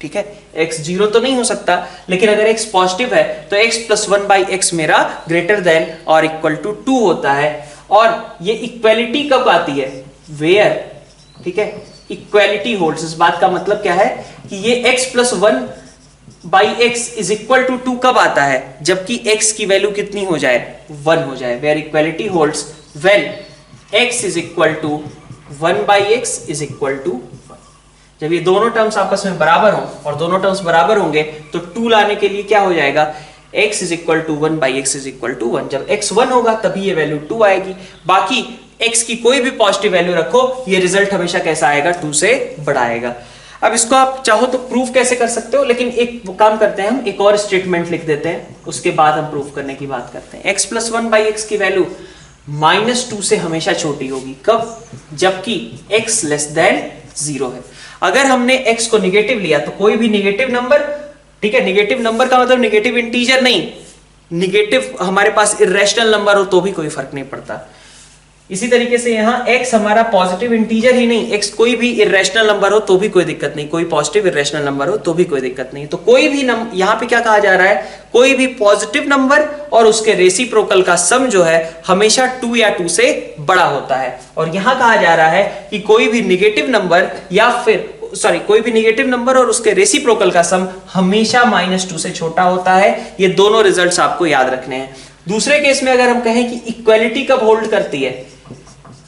ठीक है। x 0 तो नहीं हो सकता, लेकिन अगर x पॉजिटिव है तो x + 1/x मेरा ग्रेटर देन और इक्वल टू 2 होता है। और ये इक्वालिटी कब आती है, वेयर, ठीक है, इक्वालिटी होल्ड्स। इस बात का मतलब क्या है कि ये x + 1/x is equal to 2 कब आता है, जबकि x की वैल्यू कितनी हो जाए, 1 हो जाए। Where equality holds when x is equal to 1/x is equal to 1। जब ये दोनों टर्म्स आपस में बराबर हो, और दोनों टर्म्स बराबर होंगे तो 2 लाने के लिए क्या हो जाएगा, x is equal to 1/x is equal to 1। जब x 1 होगा तभी ये वैल्यू 2 आएगी। बाकी x की कोई भी पॉजिटिव वैल्यू रखो, ये रिजल्ट हमेशा कैसा आएगा, 2 से बड़ा आएगा। अब इसको आप चाहो तो प्रूफ कैसे कर सकते हो, लेकिन एक काम करते हैं, हम एक और स्टेटमेंट लिख देते हैं, उसके बाद हम प्रूफ करने की बात करते हैं। x + 1/x की वैल्यू -2 से हमेशा छोटी होगी। कब, जबकि x < 0 है। अगर हमने x को निगेटिव लिया तो कोई भी निगेटिव नंबर, ठीक है, निगेटिव नंबर का मतलब निगेटिव इंटीजर नहीं, निगेटिव हमारे पास इर्रेशनल नंबर हो तो भी कोई फर्क नहीं पड़ता। इसी तरीके से यहाँ x हमारा पॉजिटिव इंटीजर ही नहीं, x कोई भी इर्रेशनल नंबर हो तो भी कोई दिक्कत नहीं, कोई पॉजिटिव इर्रेशनल नंबर हो तो भी कोई दिक्कत नहीं। तो कोई भी यहाँ पे क्या कहा जा रहा है, कोई भी पॉजिटिव नंबर और उसके रेसिप्रोकल का सम जो है हमेशा 2 या 2 से बड़ा होता है। और यहाँ कहा जा रहा है कि कोई भी निगेटिव नंबर या फिर कोई भी निगेटिव नंबर और उसके रेसिप्रोकल का सम हमेशा -2 से छोटा होता है। ये दोनों रिजल्ट्स आपको याद रखने हैं। दूसरे केस में अगर हम कहें कि इक्वालिटी कब होल्ड करती है,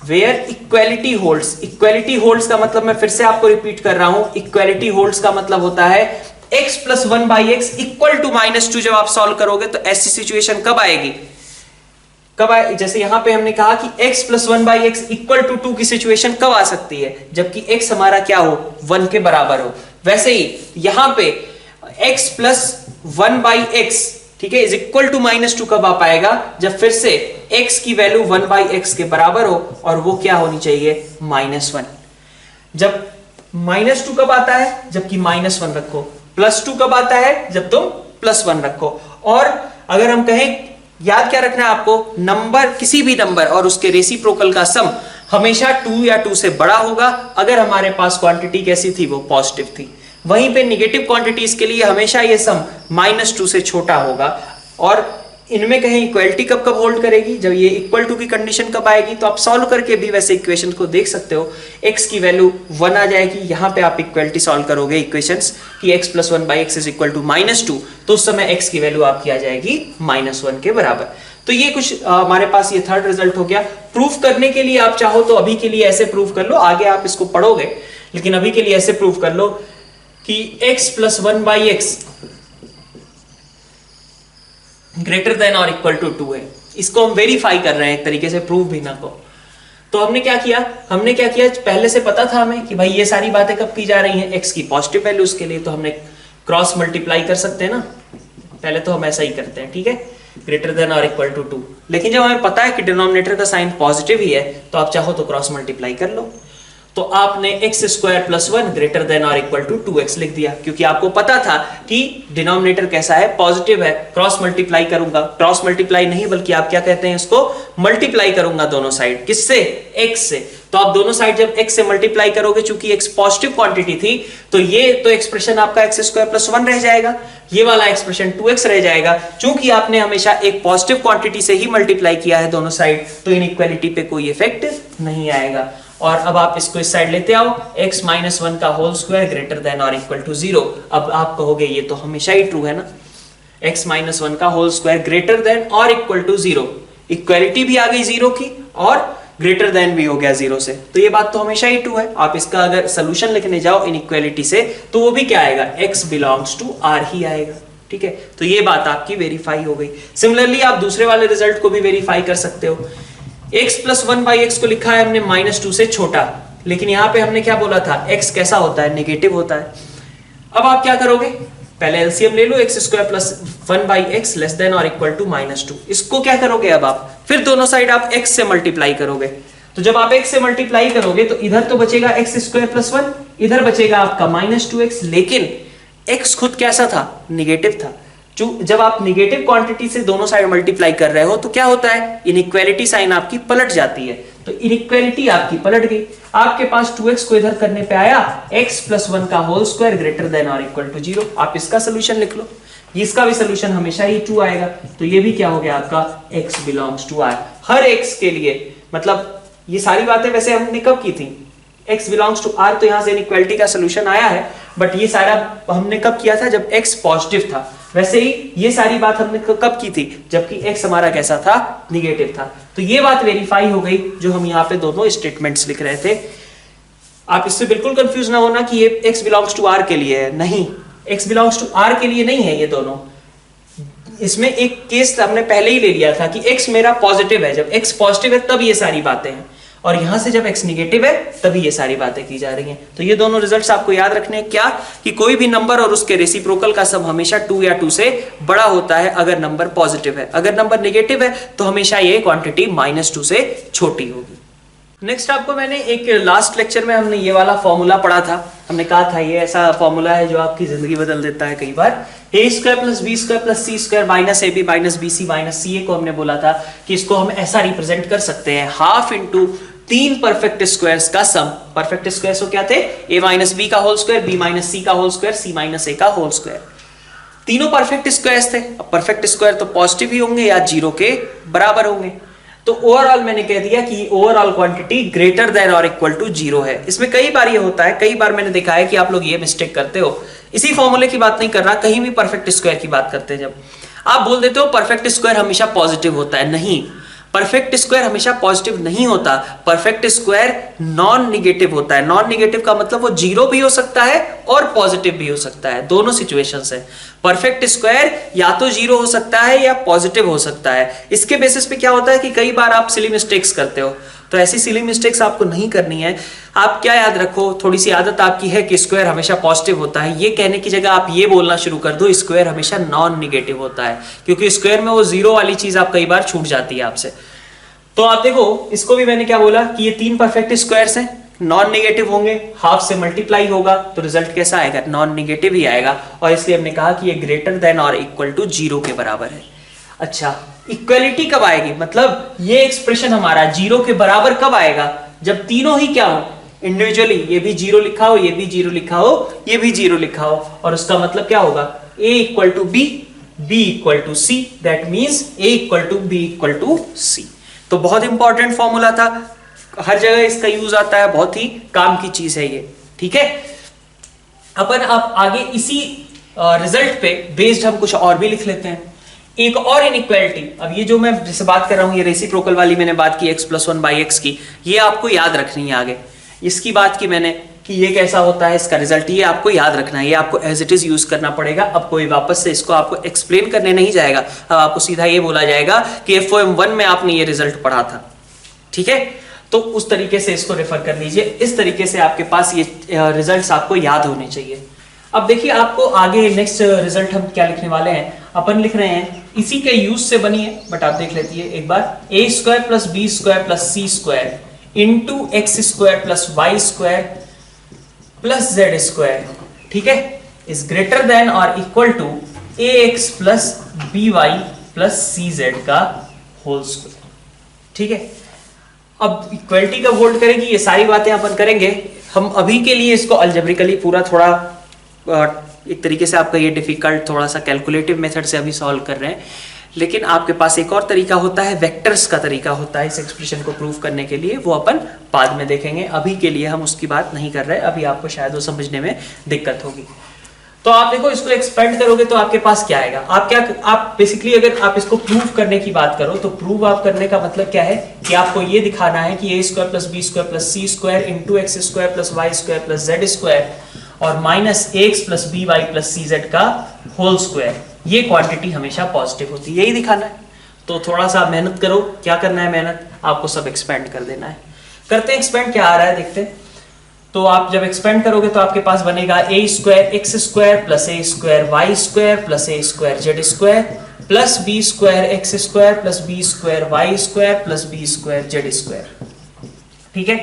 where equality holds. Equality holds का मतलब मैं फिर से आपको रिपीट कर रहा हूं, इक्वालिटी होल्ड्स का मतलब होता है x + 1/x इक्वल टू -2। जब आप सॉल्व करोगे तो ऐसी सिचुएशन कब आएगी, कब आए, जैसे यहां पे हमने कहा कि x + 1/x इक्वल टू 2 की सिचुएशन कब आ सकती है, जबकि x हमारा क्या हो, 1 के बराबर हो। वैसे ही यहां पे x + 1/x, ठीक है, इज इक्वल टू -2 कब आ पाएगा, जब फिर से x की वैल्यू 1/x के बराबर हो और वो क्या होनी चाहिए, -1। जब -2 कब आता है, जबकि -1 रखो। +2 कब आता है, जब तुम +1 रखो। और अगर हम कहें, याद क्या रखना है आपको, नंबर, किसी भी नंबर और उसके रेसिप्रोकल का सम हमेशा 2 या 2 से बड़ा होगा अगर हमारे पास क्वांटिटी कैसी थी, वो पॉजिटिव थी। वहीं पे निगेटिव क्वांटिटीज के लिए हमेशा ये सम -2 से छोटा होगा। और इनमें कहीं इक्वलिटी कब कब होल्ड करेगी, जब ये इक्वल टू की कंडीशन कब आएगी। तो आप सॉल्व करके भी वैसे इक्वेशन को देख सकते हो, x की वैल्यू 1 आ जाएगी। यहां पे आप इक्वलिटी सॉल्व करोगे इक्वेशंस कि x + 1/x is equal to -2, तो उस समय x की वैल्यू आपकी आ जाएगी -1 के बराबर। तो ये कुछ हमारे पास ये थर्ड रिजल्ट हो गया। प्रूफ करने के लिए आप चाहो तो अभी के लिए ऐसे प्रूफ कर लो, आगे आप इसको पढ़ोगे, लेकिन अभी के लिए ऐसे प्रूफ कर लो कि x + 1/x ग्रेटर देन और इक्वल टू 2 है। इसको हम वेरीफाई कर रहे हैं एक तरीके से, प्रूफ भी ना को। तो हमने क्या किया, पहले से पता था हमें कि भाई ये सारी बातें कब की जा रही हैं, x की पॉजिटिव वैल्यूज के लिए, तो हमने क्रॉस मल्टीप्लाई कर सकते हैं ना। पहले तो हम ऐसा ही करते हैं, ठीक है, ग्रेटर देन और इक्वल टू 2। लेकिन जब हमें पता है कि डिनोमिनेटर का साइन पॉजिटिव ही है, तो आप चाहो तो क्रॉस मल्टीप्लाई कर लो। तो आपने x² + 1 ग्रेटर देन और इक्वल टू 2x लिख दिया, क्योंकि आपको पता था कि डिनोमिनेटर कैसा है, पॉजिटिव है। क्रॉस मल्टीप्लाई करूंगा, क्रॉस मल्टीप्लाई नहीं बल्कि आप क्या कहते हैं इसको, मल्टीप्लाई करूंगा दोनों साइड। किससे, x से। तो आप दोनों साइड जब x से मल्टीप्लाई करोगे, चूंकि x पॉजिटिव क्वांटिटी थी, तो ये तो एक्सप्रेशन आपका x² + 1 रह जाएगा, ये वाला एक्सप्रेशन 2x रह जाएगा। चूंकि आपने हमेशा एक पॉजिटिव क्वांटिटी से ही मल्टीप्लाई किया है दोनों साइड, तो इनइक्वालिटी पे कोई इफेक्ट नहीं आएगा। और अब आप इसको इस साइड लेते आओ, x - 1 का होल स्क्वायर ग्रेटर देन और इक्वल टू 0। अब आप कहोगे ये तो हमेशा ही ट्रू है ना, x - 1 का होल स्क्वायर ग्रेटर देन और इक्वल टू 0। इक्वालिटी भी आ गई 0 की और ग्रेटर देन भी हो गया 0 से, तो ये बात तो हमेशा ही ट्रू है। आप इसका अगर सोल्यूशन लिखने जाओ इनइक्वालिटी से, तो वो भी क्या आएगा, x बिलोंग्स टू r ही आएगा, ठीक है। तो ये बात आपकी वेरीफाई हो गई। सिमिलरली आप दूसरे वाले रिजल्ट को भी वेरीफाई कर सकते हो। x + 1/x को लिखा है हमने -2 से छोटा, लेकिन यहां पे हमने क्या बोला था, x कैसा होता है, नेगेटिव होता है। अब आप क्या करोगे, पहले एलसीएम ले लो, x² + 1/x लेस देन और इक्वल टू -2। इसको क्या करोगे, अब आप फिर दोनों साइड आप x से मल्टीप्लाई करोगे। तो जब आप x से मल्टीप्लाई करोगे तो इधर तो बचेगा x² + 1, इधर बचेगा आपका -2x, लेकिन x खुद कैसा था, निगेटिव था। जब आप निगेटिव क्वांटिटी से दोनों साइड मल्टीप्लाई कर रहे हो तो क्या होता है, इनइक्वालिटी साइन आपकी पलट जाती है। तो इनइक्वालिटी आपकी पलट गई, आपके पास 2x को इधर करने पे आया x + 1 का होल स्क्वायर ग्रेटर देन और इक्वल टू 0। आप इसका सोल्यूशन लिख लो, इसका भी सोल्यूशन हमेशा ही ट्रू आएगा। तो ये भी क्या हो गया आपका, x बिलोंग्स टू r। हर x के लिए, मतलब ये सारी बातें वैसे हमने कब की थी, x बिलोंग्स टू r, तो यहां से इनइक्वालिटी का सोल्यूशन आया है, बट ये सारा हमने कब किया था, जब x पॉजिटिव था। वैसे ही ये सारी बात हमने कब की थी, जबकि x हमारा कैसा था, निगेटिव था। तो ये बात वेरीफाई हो गई जो हम यहाँ पे दोनों स्टेटमेंट्स लिख रहे थे। आप इससे बिल्कुल कंफ्यूज ना होना कि ये x बिलोंग्स टू r के लिए है, नहीं, x बिलोंग्स टू r के लिए नहीं है ये दोनों। इसमें एक केस हमने पहले ही ले लिया था कि x मेरा पॉजिटिव है, जब x पॉजिटिव है तब ये सारी बातें हैं, और यहां से जब x निगेटिव है तभी ये सारी बातें की जा रही हैं। तो ये दोनों रिजल्ट्स आपको याद रखने हैं, क्या कि कोई भी नंबर और उसके रेसिप्रोकल का सम हमेशा 2 या 2 से बड़ा होता है अगर नंबर पॉजिटिव है। अगर नंबर नेगेटिव है तो हमेशा ये क्वांटिटी -2 से छोटी होगी। नेक्स्ट आपको मैंने एक लास्ट लेक्चर में हमने ये वाला फॉर्मूला पढ़ा था। हमने कहा था ये ऐसा फॉर्मूला है जो आपकी जिंदगी बदल देता है कई बार। a² + b² + c² -ab - bc - ca को हमने बोला था कि इसको हम ऐसा रिप्रेजेंट कर सकते हैं, ½ × 3 परफेक्ट स्क्वायर्स का सम। परफेक्ट स्क्वायर्स क्या थे, a - b का होल स्क्वायर, b - c का होल स्क्वायर, c - a का होल स्क्वायर। तीनों परफेक्ट स्क्वायर्स थे। अब परफेक्ट स्क्वायर तो पॉजिटिव ही होंगे या 0 के बराबर होंगे। तो ओवरऑल मैंने कह दिया कि ओवरऑल क्वांटिटी ग्रेटर देन और इक्वल टू 0 है। इसमें कई बार ये होता है, कई बार मैंने देखा है कि आप लोग ये मिस्टेक करते हो। इसी फॉर्मूले की बात नहीं कर रहा, कहीं भी परफेक्ट स्क्वायर की बात करते हैं जब आप बोल देते हो परफेक्ट स्क्वायर हमेशा पॉजिटिव होता है। नहीं, परफेक्ट स्क्वायर हमेशा पॉजिटिव नहीं होता। परफेक्ट स्क्वायर नॉन निगेटिव होता है। नॉन निगेटिव का मतलब वो 0 भी हो सकता है और पॉजिटिव भी हो सकता है, दोनों सिचुएशंस है। परफेक्ट स्क्वायर या तो 0 हो सकता है या पॉजिटिव हो सकता है। इसके बेसिस पे क्या होता है कि कई बार आप सिली मिस्टेक्स करते हो, तो ऐसी सिली मिस्टेक्स आपको नहीं करनी है। आप क्या याद रखो, थोड़ी सी आदत आपकी है कि स्क्वायर हमेशा पॉजिटिव होता है, ये कहने की जगह आप ये बोलना शुरू कर दो स्क्वायर हमेशा नॉन निगेटिव होता है, क्योंकि स्क्वायर में वो 0 वाली चीज आप कई बार छूट जाती है आपसे। तो आप देखो, इसको भी मैंने क्या बोला कि ये 3 परफेक्ट स्क्वायर्स हैं, नॉन निगेटिव होंगे, ½ से मल्टीप्लाई होगा तो रिजल्ट कैसा आएगा, नॉन निगेटिव ही आएगा। और इसलिए हमने कहा कि ये ग्रेटर देन और इक्वल टू 0 के बराबर है। अच्छा, इक्वलिटी कब आएगी, मतलब ये एक्सप्रेशन हमारा 0 के बराबर कब आएगा, जब तीनों ही क्या हो इंडिविजुअली, ये भी जीरो लिखा हो, ये भी जीरो लिखा हो, ये भी जीरो लिखा हो, और उसका मतलब क्या होगा a equal to B, b equal to C, that means a equal to B equal to C. तो बहुत इंपॉर्टेंट फॉर्मूला था, हर जगह इसका यूज आता है, बहुत ही काम की चीज है ये। ठीक है, अपन अब आगे इसी रिजल्ट पे बेस्ड हम कुछ और भी लिख लेते हैं। एक और इनइक्वालिटी, अब ये जो मैं जैसे बात कर रहा हूं, ये रेसिप्रोकल वाली मैंने बात की x plus one by x की, ये आपको याद रखनी है आगे। इसकी बात की मैंने कि ये कैसा होता है इसका रिजल्ट, ये आपको याद रखना है, ये आपको एज इट इज यूज करना पड़ेगा। अब कोई वापस से इसको आपको एक्सप्लेन करने नहीं जाएगा, अब आपको सीधा ये बोला जाएगा कि FOM1 में आपने ये रिजल्ट पढ़ा था। ठीक है, तो उस तरीके से इसको रेफर कर लीजिए, इस तरीके से आपके पास ये रिजल्ट्स आपको याद होने चाहिए। अब देखिए आपको आगे नेक्स्ट रिजल्ट हम क्या लिखने वाले हैं, अपन लिख रहे हैं इसी के यूज से बनी है, बट आप देख लेती है एक बार, A square plus B square plus C square into X square plus Y square plus Z square, ठीक है, इज ग्रेटर देन और equal to A X plus B Y plus C Z का होल स्क्वायर। ठीक है, अब equality का hold करेगी, ये सारी बातें अपन करेंगे। हम अभी के लिए इसको अलजेब्रिकली पूरा थोड़ा एक तरीके से आपका ये डिफिकल्ट थोड़ा सा कैलकुलेटिव मेथड से अभी सॉल्व कर रहे हैं, लेकिन आपके पास एक और तरीका होता है, वेक्टर्स का तरीका होता है इस एक्सप्रेशन को प्रूव करने के लिए, वो अपन बाद में देखेंगे। अभी के लिए हम उसकी बात नहीं कर रहे, अभी आपको शायद वो समझने में दिक्कत होगी। तो आप देखो इसको एक्सपेंड करोगे तो आपके पास क्या आएगा, आप बेसिकली अगर आप इसको प्रूव करने की बात करो तो प्रूव आप करने का मतलब क्या है कि आपको ये दिखाना है कि A square plus B square plus C square into X square plus Y square plus Z square और minus A X plus B Y plus C Z का होल स्क्वायर, ये क्वांटिटी हमेशा पॉजिटिव होती है, यही दिखाना है। तो थोड़ा सा मेहनत करो, क्या करना है मेहनत, आपको सब एक्सपेंड कर देना है। करते हैं एक्सपेंड, क्या आ रहा है देखते हैं। तो आप जब एक्सपेंड करोगे तो आपके पास बनेगा A square X square plus A square Y square plus A square Z square plus B square X square plus B square Y square plus B square Z square. ठीक है,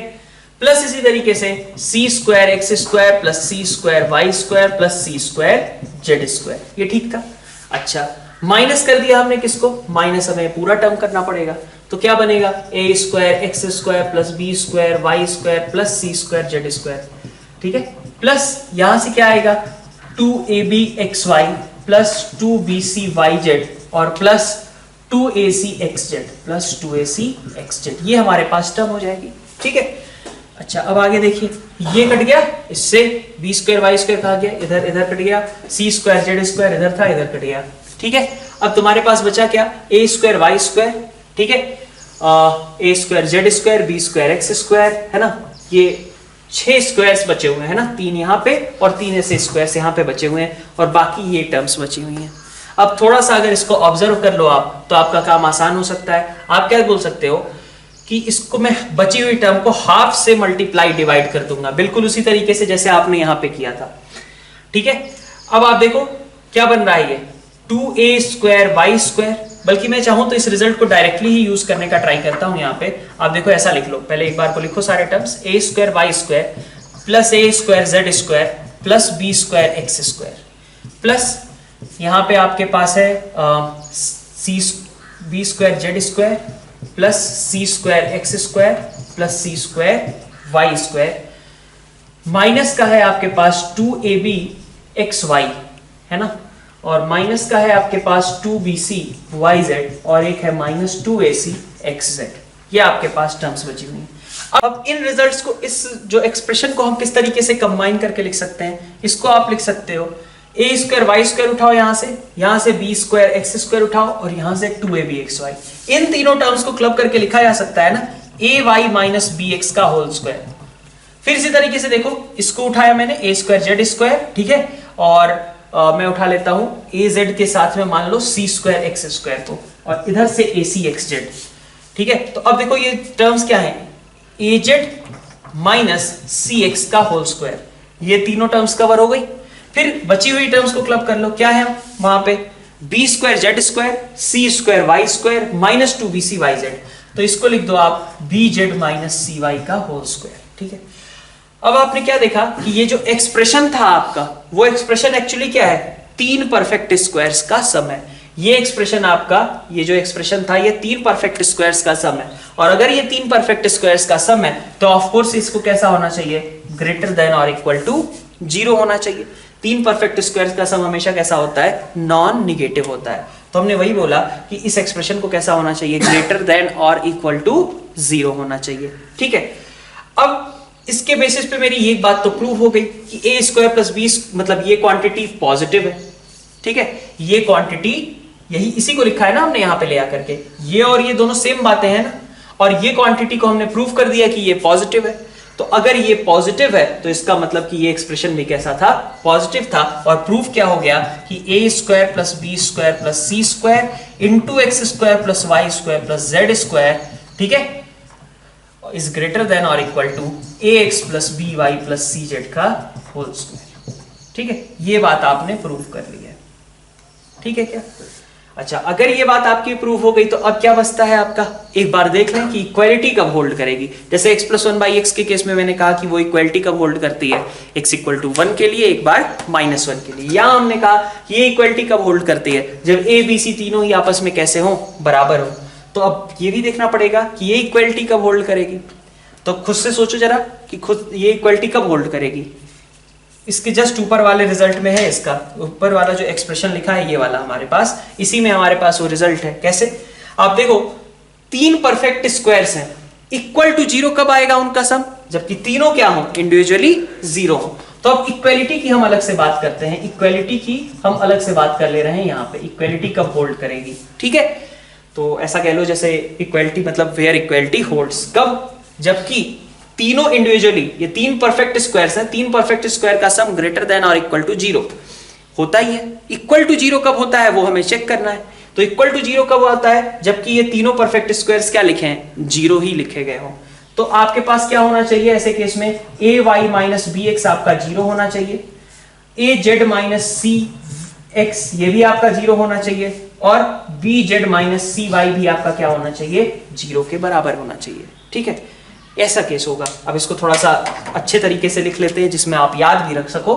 प्लस इसी तरीके से C square X square plus C square Y square plus C square Z square, ये ठीक था। अच्छा, minus कर दिया हमने किसको, माइनस हमें पूरा टर्म करना पड़ेगा, तो क्या बनेगा A square X square plus B square Y square plus C square Z square. ठीक है, प्लस यहां से क्या आएगा 2ab xy plus 2bc yz और plus 2ac xz plus 2ac xz, ये हमारे पास टर्म हो जाएगी। ठीक है, अच्छा अब आगे देखिए, ये कट गया, इससे बी स्क्वायर वाई स्क्वायर कहा गया, इधर इधर कट गया, सी स्क्वायर जेड स्क्वायर इधर था, इधर कट गया। ठीक है, अब तुम्हारे पास बचा क्या, ए स्क्वायर वाई स्क्वायर, ठीक है, A square Z square B square X square, है ना, ये 6 स्क्वायर्स बचे हुए हैं ना, 3 यहाँ पे और 3 ऐसे स्क्वायर्स यहाँ पे बचे हुए हैं और बाकी ये टर्म्स बची हुई हैं। अब थोड़ा सा अगर इसको ऑब्जर्व कर लो आप तो आपका काम आसान हो सकता है। आप क्या बोल सकते हो कि इसको मैं बची हुई टर्म को हाफ से मल्टीप्लाई डिवाइड कर दूंगा, बिल्कुल उसी तरीके से जैसे आपने यहां पे किया था। ठीक है, अब आप देखो क्या बन रहा है, ये 2a स्क्वायर वाई स्क्वायर, बल्कि मैं चाहूं तो इस रिजल्ट को डायरेक्टली ही यूज करने का ट्राई करता हूं। यहाँ पे आप देखो ऐसा लिख लो, पहले एक बार को लिखो सारे terms, A square Y square plus A square Z square plus B square X square plus यहाँ पे आपके पास है C B square Z square plus C square X square plus C square Y square, minus का है आपके पास 2ab xy, है ना, और माइनस का है आपके पास 2bc yz और एक है माइनस 2ac xz, ये आपके पास टर्म्स बची हुई हैं। अब इन रिजल्ट्स को, इस जो एक्सप्रेशन को हम किस तरीके से कंबाइन करके लिख सकते हैं, इसको आप लिख सकते हो ए स्क्वायर वाई स्क्वायर उठाओ, यहां से बी स्क्वायर एक्स स्क्वायर उठाओ और यहां से 2ab xy, इन तीनों टर्म्स को क्लब करके लिखा जा सकता है ना, ए वाई माइनस बी एक्स का होल स्क्वायर। फिर इसी तरीके से देखो, इसको उठाया मैंने ए स्क्वायर जेड स्क्वायर, ठीक है, और मैं उठा लेता हूं ए जेड के साथ में मान लो सी स्क्वायर एक्स स्क्वायर को और इधर से ए सी एक्स जेड। ठीक है, तो अब देखो ये टर्म्स क्या है, ए जेड माइनस सी एक्स का होल स्क्वायर, ये तीनों टर्म्स कवर हो गई। फिर बची हुई टर्म्स को क्लब कर लो, क्या है वहां पे B square Z square C square Y square minus 2bc yz, तो इसको लिख दो आप B Z minus C Y का होल स्क्वायर। ठीक है, अब आपने क्या देखा कि ये जो एक्सप्रेशन था आपका, वो एक्सप्रेशन एक्चुअली क्या है, 3 परफेक्ट स्क्वायर्स का सम है। ये एक्सप्रेशन आपका, ये जो एक्सप्रेशन था ये 3 परफेक्ट स्क्वायर्स का सम है, और अगर ये 3 परफेक्ट स्क्वायर्स का सम है तो ऑफ कोर्स इसको कैसा होना चाहिए, ग्रेटर देन और इक्वल टू 0 होना चाहिए। 3 परफेक्ट स्क्वायर्स का सम हमेशा कैसा होता है, नॉन निगेटिव होता है। तो हमने वही बोला कि इस एक्सप्रेशन को कैसा होना चाहिए, ग्रेटर देन और इक्वल टू 0 होना चाहिए। ठीक है, अब इसके बेसिस पे मेरी ये बात तो प्रूव हो गई कि ए स्क्वायर प्लस बी, मतलब ये क्वांटिटी पॉजिटिव है। ठीक है, ये क्वांटिटी, यही इसी को लिखा है ना हमने यहां पे ले आकर के, ये और ये दोनों सेम बातें हैं ना, और ये क्वांटिटी को हमने प्रूव कर दिया कि ये पॉजिटिव है। तो अगर ये पॉजिटिव है तो इसका मतलब कि ये एक्सप्रेशन भी कैसा था, पॉजिटिव था। और प्रूफ क्या हो गया कि A square plus B square plus C square into X square plus Y square plus Z square, ठीक है, इज ग्रेटर देन और equal to A X plus B Y plus C Z का whole square. ठीक है, ये बात आपने proof कर ली है। ठीक है क्या? अच्छा, अगर ये बात आपकी प्रूफ हो गई तो अब क्या बचता है आपका, एक बार देख लें कि इक्वालिटी कब होल्ड करेगी। जैसे x प्लस 1 बाई एक्स के केस में मैंने कहा कि वो इक्वालिटी कब होल्ड करती है, x इक्वल टू 1 के लिए, एक बार माइनस 1 के लिए। यहां हमने कहा ये इक्वालिटी कब होल्ड करती है, जब a b c तीनों ही आपस में कैसे हो, बराबर हो। तो अब ये भी देखना पड़ेगा कि ये इक्वालिटी कब होल्ड करेगी। तो खुद से सोचो जरा कि खुद ये इक्वालिटी कब होल्ड करेगी। इसके जस्ट ऊपर वाले रिजल्ट में है, इसका ऊपर वाला जो एक्सप्रेशन लिखा है ये वाला हमारे पास, इसी में हमारे पास वो रिजल्ट है। कैसे? आप देखो, 3 परफेक्ट स्क्वायर्स हैं, इक्वल टू 0 कब आएगा उनका सम, जबकि तीनों क्या हो, इंडिविजुअली 0 हो। तो अब इक्वालिटी की हम अलग से बात करते हैं, इक्वालिटी की हम अलग से बात कर ले रहे हैं यहाँ पे, इक्वालिटी कब होल्ड करेगी। ठीक है, तो ऐसा कह लो जैसे इक्वालिटी मतलब वेयर इक्वालिटी होल्ड्स, कब, जबकि तीनों इंडिविजुअली, ये 3 परफेक्ट स्क्वायर्स हैं, 3 परफेक्ट स्क्वायर का सम ग्रेटर देन और इक्वल टू 0 होता ही है। इक्वल टू 0 कब होता है वो हमें चेक करना है। तो इक्वल टू 0 कब होता है, जबकि ये तीनों परफेक्ट स्क्वायर्स क्या लिखे हैं, 0 ही लिखे गए हो। तो आपके पास क्या होना चाहिए ऐसे केस में, ए वाई माइनस बी एक्स आपका 0 होना चाहिए, ए जेड माइनस सी एक्स ये भी आपका 0 होना चाहिए, और B Z minus C Y भी आपका क्या होना चाहिए, 0 के बराबर होना चाहिए। ठीक है, ऐसा केस होगा। अब इसको थोड़ा सा अच्छे तरीके से लिख लेते हैं जिसमें आप याद भी रख सको।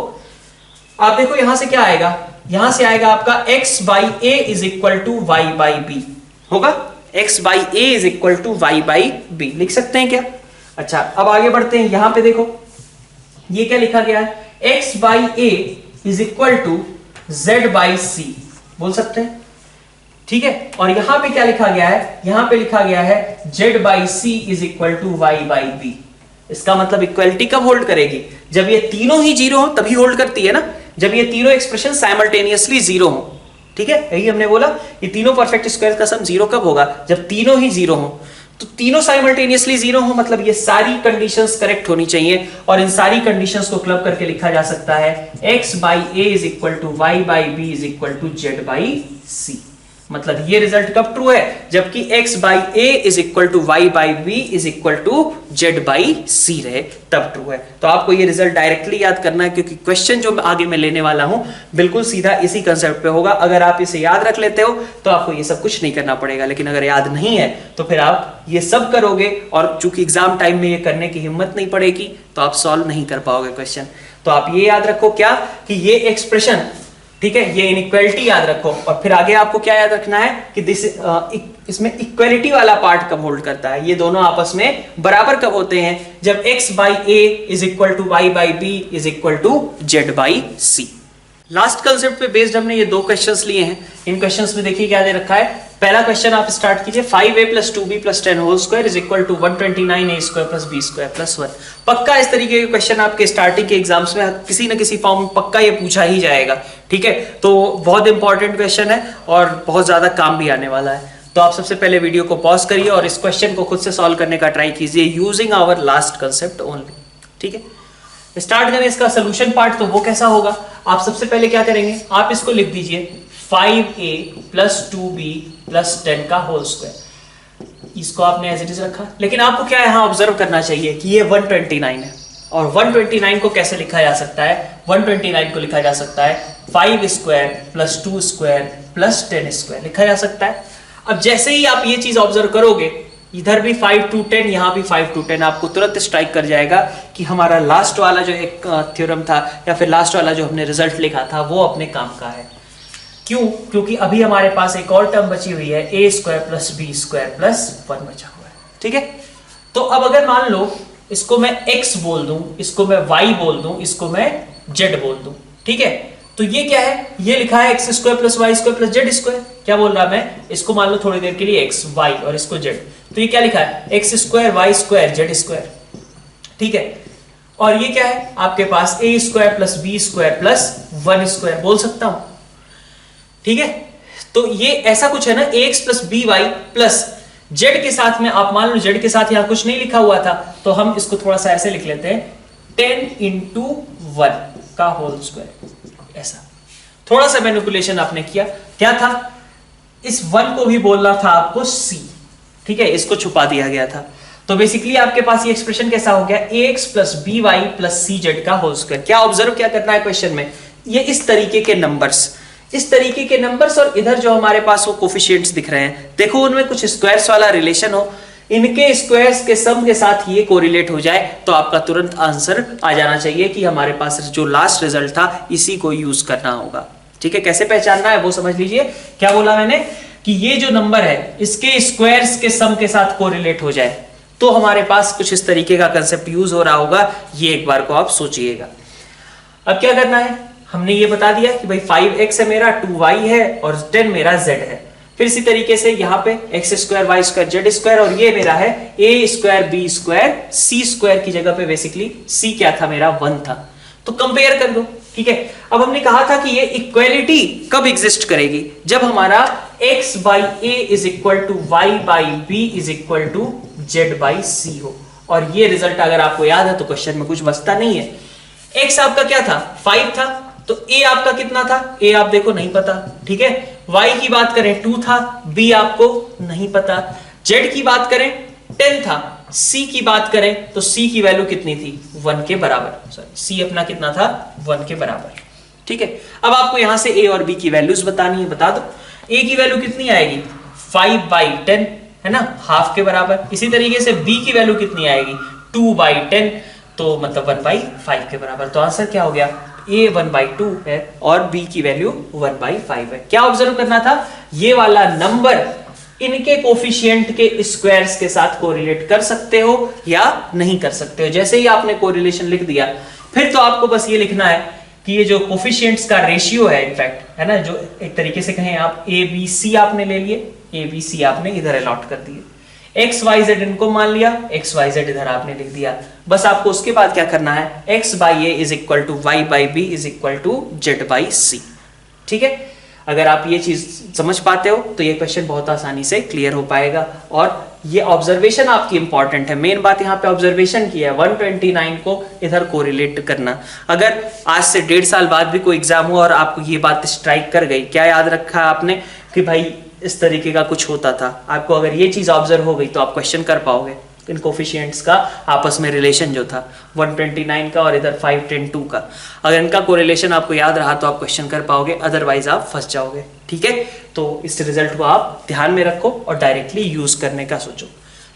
आप देखो यहां से क्या आएगा, यहां से आएगा आपका x by A is equal to Y by B होगा, x by A is equal to Y by B लिख सकते हैं क्या। अच्छा, अब आगे बढ़ते हैं, यहां पे देखो ये क्या लिखा गया है, x by A is equal to z by C बोल सकते हैं। ठीक है, और यहां पे क्या लिखा गया है, यहां पे लिखा गया है z by C is equal to Y by B. इसका मतलब इक्वालिटी कब होल्ड करेगी, जब ये तीनों ही 0 हो तभी होल्ड करती है ना, जब ये तीनों एक्सप्रेशन साइमल्टेनियसली 0 हो। ठीक है, यही हमने बोला, ये तीनों परफेक्ट स्क्वायर का सम 0 कब होगा, जब तीनों ही 0 हो। तो तीनों साइमल्टेनियसली 0 हो, मतलब ये सारी कंडीशंस करेक्ट होनी चाहिए, और इन सारी कंडीशंस को क्लब करके लिखा जा सकता है x by A is equal to Y by B is equal to Z by C. मतलब ये रिजल्ट कब ट्रू है, जबकि x by A is equal to Y by B is equal to Z by C रहे, तब true है। तो आपको ये रिजल्ट डायरेक्टली याद करना है, क्योंकि क्वेश्चन जो आगे मैं लेने वाला हूं बिल्कुल सीधा इसी कंसेप्ट पे होगा। अगर आप इसे याद रख लेते हो तो आपको ये सब कुछ नहीं करना पड़ेगा, लेकिन अगर याद नहीं है तो फिर आप ये सब करोगे, और चूंकि एग्जाम टाइम में ये करने की हिम्मत नहीं पड़ेगी तो आप सॉल्व नहीं कर पाओगे क्वेश्चन। तो आप ये याद रखो क्या, कि ये एक्सप्रेशन, ठीक है, ये इनइक्वालिटी याद रखो, और फिर आगे आपको क्या याद रखना है कि इसमें इक्वालिटी वाला पार्ट कब होल्ड करता है, ये दोनों आपस में बराबर कब होते हैं, जब x by A is equal to Y by B is equal to Z by C. Last concept पे बेस्ड हमने ये 2 क्वेश्चंस लिए हैं। इन क्वेश्चंस में देखिए क्या दे रखा है। पहला क्वेश्चन आप स्टार्ट कीजिए, 5a plus 2b plus 10 whole square is equal to 129a square plus b square plus 1। पक्का इस तरीके के क्वेश्चन आपके स्टार्टिंग के एग्जाम्स में किसी न किसी फॉर्म में पक्का ये पूछा ही जाएगा। ठीक है, तो बहुत इंपॉर्टेंट क्वेश्चन है और बहुत ज्यादा काम भी आने वाला है। तो आप सबसे पहले वीडियो को पॉज करिए और इस क्वेश्चन को खुद से सॉल्व करने का ट्राई कीजिए using our last concept only. ठीक है, स्टार्ट करें इसका सोल्यूशन पार्ट। तो वो कैसा होगा, आप सबसे पहले क्या करेंगे, आप इसको लिख दीजिए 5a प्लस 2b प्लस 10 का होल स्क्वायर। इसको आपने एज इट इज रखा, लेकिन आपको क्या यहां ऑब्जर्व करना चाहिए कि ये 129 है, और 129 को कैसे लिखा जा सकता है, 129 को लिखा जा सकता है 5 square plus 2 square plus 10 square लिखा जा सकता है। अब जैसे ही आप ये चीज ऑब्जर्व करोगे, इधर भी 5 to 10, यहां भी 5 to 10, आपको तुरंत स्ट्राइक कर जाएगा कि हमारा लास्ट वाला जो एक थ्योरम था या फिर लास्ट वाला जो हमने रिजल्ट लिखा था वो अपने काम का है। क्यों? क्योंकि अभी हमारे पास एक और टर्म बची हुई है, A square plus B square plus 1 बचा हुआ है। ठीक है, तो अब अगर मान लो इसको मैं x बोल दूं, इसको मैं y बोल दूं, इसको मैं z बोल दूं, ठीक है, तो ये क्या है? ये लिखा है X square plus Y square plus Z square. क्या बोल रहा मैं? इसको मान लो थोड़ी देर के लिए x y और इसको z, तो ये क्या लिखा है? X square Y square Z square. ठीक है, और ये क्या है आपके पास? A square plus B square plus 1 square बोल सकता हूं। ठीक है, तो ये ऐसा कुछ है ना, X plus B Y plus Z के साथ में, आप मान लो जेड के साथ यहां कुछ नहीं लिखा हुआ था, तो हम इसको थोड़ा सा ऐसे लिख लेते हैं, 10 इंटू 1 का होल स्क्वायर। ऐसा थोड़ा सा मैनिपुलेशन आपने किया। क्या था? इस 1 को भी बोलना था आपको c। ठीक है, इसको छुपा दिया गया था। तो बेसिकली आपके पास ये एक्सप्रेशन कैसा हो गया? ax plus B Y plus C Z का होल स्क्वायर। क्या ऑब्जर्व क्या करना है क्वेश्चन में? ये इस तरीके के नंबर्स, और इधर जो हमारे पास वो कोफिशिएंट्स दिख रहे हैं, देखो उनमें कुछ स्क्वायर्स वाला रिलेशन हो, इनके स्क्वायर्स के सम के साथ ये कोरिलेट हो जाए, तो आपका तुरंत आंसर आ जाना चाहिए कि हमारे पास जो लास्ट रिजल्ट था इसी को यूज करना होगा। ठीक है, कैसे पहचानना है वो समझ लीजिए। क्या बोला मैंने? कि ये जो नंबर है इसके स्क्वायर्स के सम के साथ कोरिलेट हो जाए, तो हमारे पास कुछ इस तरीके का कंसेप्ट यूज हो रहा होगा। ये एक बार को आप सोचिएगा। अब क्या करना है? हमने ये बता दिया कि भाई 5x है मेरा, 2y है और 10 मेरा z है। फिर इसी तरीके से यहाँ पे X square Y square Z square, और ये मेरा है A square B square C square की जगह पे बेसिकली सी क्या था मेरा? 1 था। तो कंपेयर कर दो। ठीक है, अब हमने कहा था कि ये इक्वेलिटी कब एग्जिस्ट करेगी? जब हमारा x by A is equal to Y by B is equal to Z by C हो। और ये रिजल्ट अगर आपको याद है तो क्वेश्चन में कुछ बचता नहीं है। x आपका क्या था? 5 था, तो a आपका कितना था? a आप देखो नहीं पता। ठीक है, y की बात करें 2 था, b आपको नहीं पता, z की बात करें 10 था, c की बात करें तो c की वैल्यू कितनी थी? 1 के बराबर। सॉरी, c अपना कितना था? 1 के बराबर। ठीक है, अब आपको यहां से a और b की वैल्यूज बतानी है, बता दो। a की वैल्यू कितनी आएगी? 5/10 है ना, हाफ के बराबर। इसी तरीके से b की वैल्यू कितनी आएगी? 2/10, तो मतलब 1/5 के बराबर। तो आंसर क्या हो गया? a 1/2 है और b की वैल्यू 1/5 है। क्या ऑब्जर्व करना था? ये वाला नंबर इनके कोफिशिएंट के स्क्वायर्स के साथ कोरिलेट कर सकते हो या नहीं कर सकते हो। जैसे ही आपने कोरिलेशन लिख दिया, फिर तो आपको बस ये लिखना है कि ये जो कोफिशिएंट्स का रेशियो है, इनफैक्ट है ना, जो एक तरीके से कहें आप ए बी सी आपने ले लिए, ए बी सी आपने इधर अलॉट कर दिए, एक्स वाई जेड इनको मान लिया, एक्स वाई जेड इधर आपने लिख दिया। बस आपको उसके बाद क्या करना है? X by A is equal to Y by B is equal to Z by C. ठीक है, अगर आप ये चीज समझ पाते हो तो ये क्वेश्चन बहुत आसानी से क्लियर हो पाएगा। और ये ऑब्जर्वेशन आपकी इंपॉर्टेंट है। मेन बात यहाँ पे ऑब्जर्वेशन की है, 129 को इधर कोरिलेट करना। अगर आज से 1.5 साल बाद भी कोई एग्जाम हो और आपको ये बात स्ट्राइक कर गई, क्या याद रखा आपने कि भाई इस तरीके का कुछ होता था, आपको अगर ये चीज ऑब्जर्व हो गई तो आप क्वेश्चन कर पाओगे इन कोफिशिएंट्स का आपस में रिलेशन जो था 129 का और इधर 5 10 2 का। अगर इनका कोरिलेशन आपको याद रहा तो आप क्वेश्चन कर पाओगे, अदरवाइज आप फंस जाओगे। ठीक है, तो इस रिजल्ट को आप ध्यान में रखो और डायरेक्टली यूज करने का सोचो।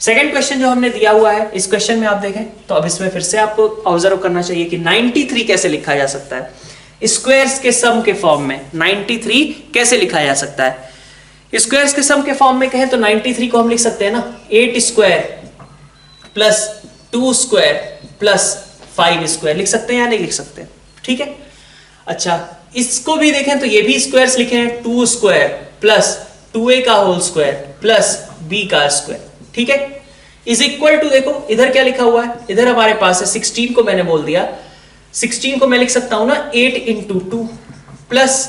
सेकंड क्वेश्चन जो हमने दिया हुआ है, इस क्वेश्चन में आप देखें तो अब इसमें फिर से आपको ऑब्जर्व करना चाहिए कि 93 कैसे लिखा जा सकता है। स्क्वायर्स के सम के फॉर्म में 93 कैसे लिखा जा सकता है? स्क्वायर्स के सम के फॉर्म में कहें तो 93 को हम लिख सकते हैं ना, 8 square plus 2 square plus 5 square लिख सकते हैं या नहीं लिख सकते? ठीक है, अच्छा इसको भी देखें तो ये भी स्क्वायर्स लिखे हैं, 2 स्क्वायर प्लस 2a का होल स्क्वायर प्लस b का स्क्वायर। ठीक है, इज इक्वल टू, देखो इधर क्या लिखा हुआ है, इधर हमारे पास है 16 को मैंने बोल दिया, 16 को मैं लिख सकता हूं ना 8 इंटू 2 प्लस,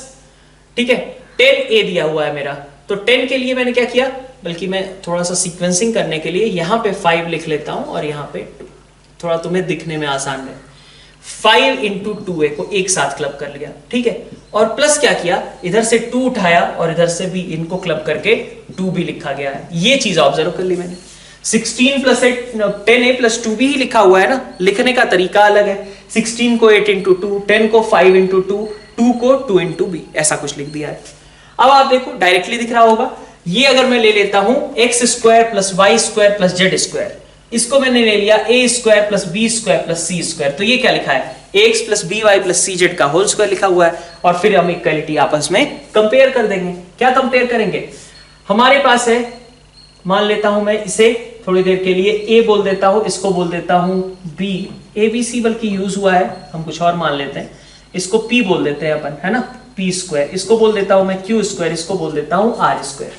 ठीक है 10a दिया हुआ है मेरा, तो 10 के लिए मैंने क्या किया, बल्कि मैं थोड़ा सा सीक्वेंसिंग करने के लिए यहाँ पे 5 लिख लेता हूं और यहाँ पे 2, थोड़ा तुम्हें दिखने में आसान है। 5 इंटू 2a को एक साथ क्लब कर लिया, ठीक है, और प्लस क्या किया, इधर से 2 उठाया और इधर से भी इनको क्लब करके 2 भी लिखा गया है। ये चीज ऑब्जर्व कर ली मैंने। 16 प्लस 10a प्लस 2 भी ही लिखा हुआ है ना, लिखने का तरीका अलग है। 16 को 8 इंटू 2, 10 को 5 इंटू 2, 2 को 2 इंटू b, ऐसा कुछ लिख दिया है। अब आप देखो डायरेक्टली दिख रहा होगा, ये अगर मैं ले लेता हूं X square plus Y square plus Z square, इसको मैंने ले लिया A square plus B square plus C square, तो ये क्या लिखा है X plus B Y plus C Z का होल स्क्वायर लिखा हुआ है। और फिर हम इक्वालिटी आपस में कंपेयर कर देंगे। क्या कंपेयर करेंगे, हमारे पास है, मान लेता हूं मैं इसे थोड़ी देर के लिए ए बोल देता हूं, इसको बोल देता हूं बी, ए बी सी बल्कि यूज हुआ है, हम कुछ और मान लेते हैं, इसको पी बोल देते हैं अपन, है ना, पी स्क्वायर, इसको बोल देता हूं मैं क्यू स्क्वायर, इसको बोल देता हूं आर स्क्वायर,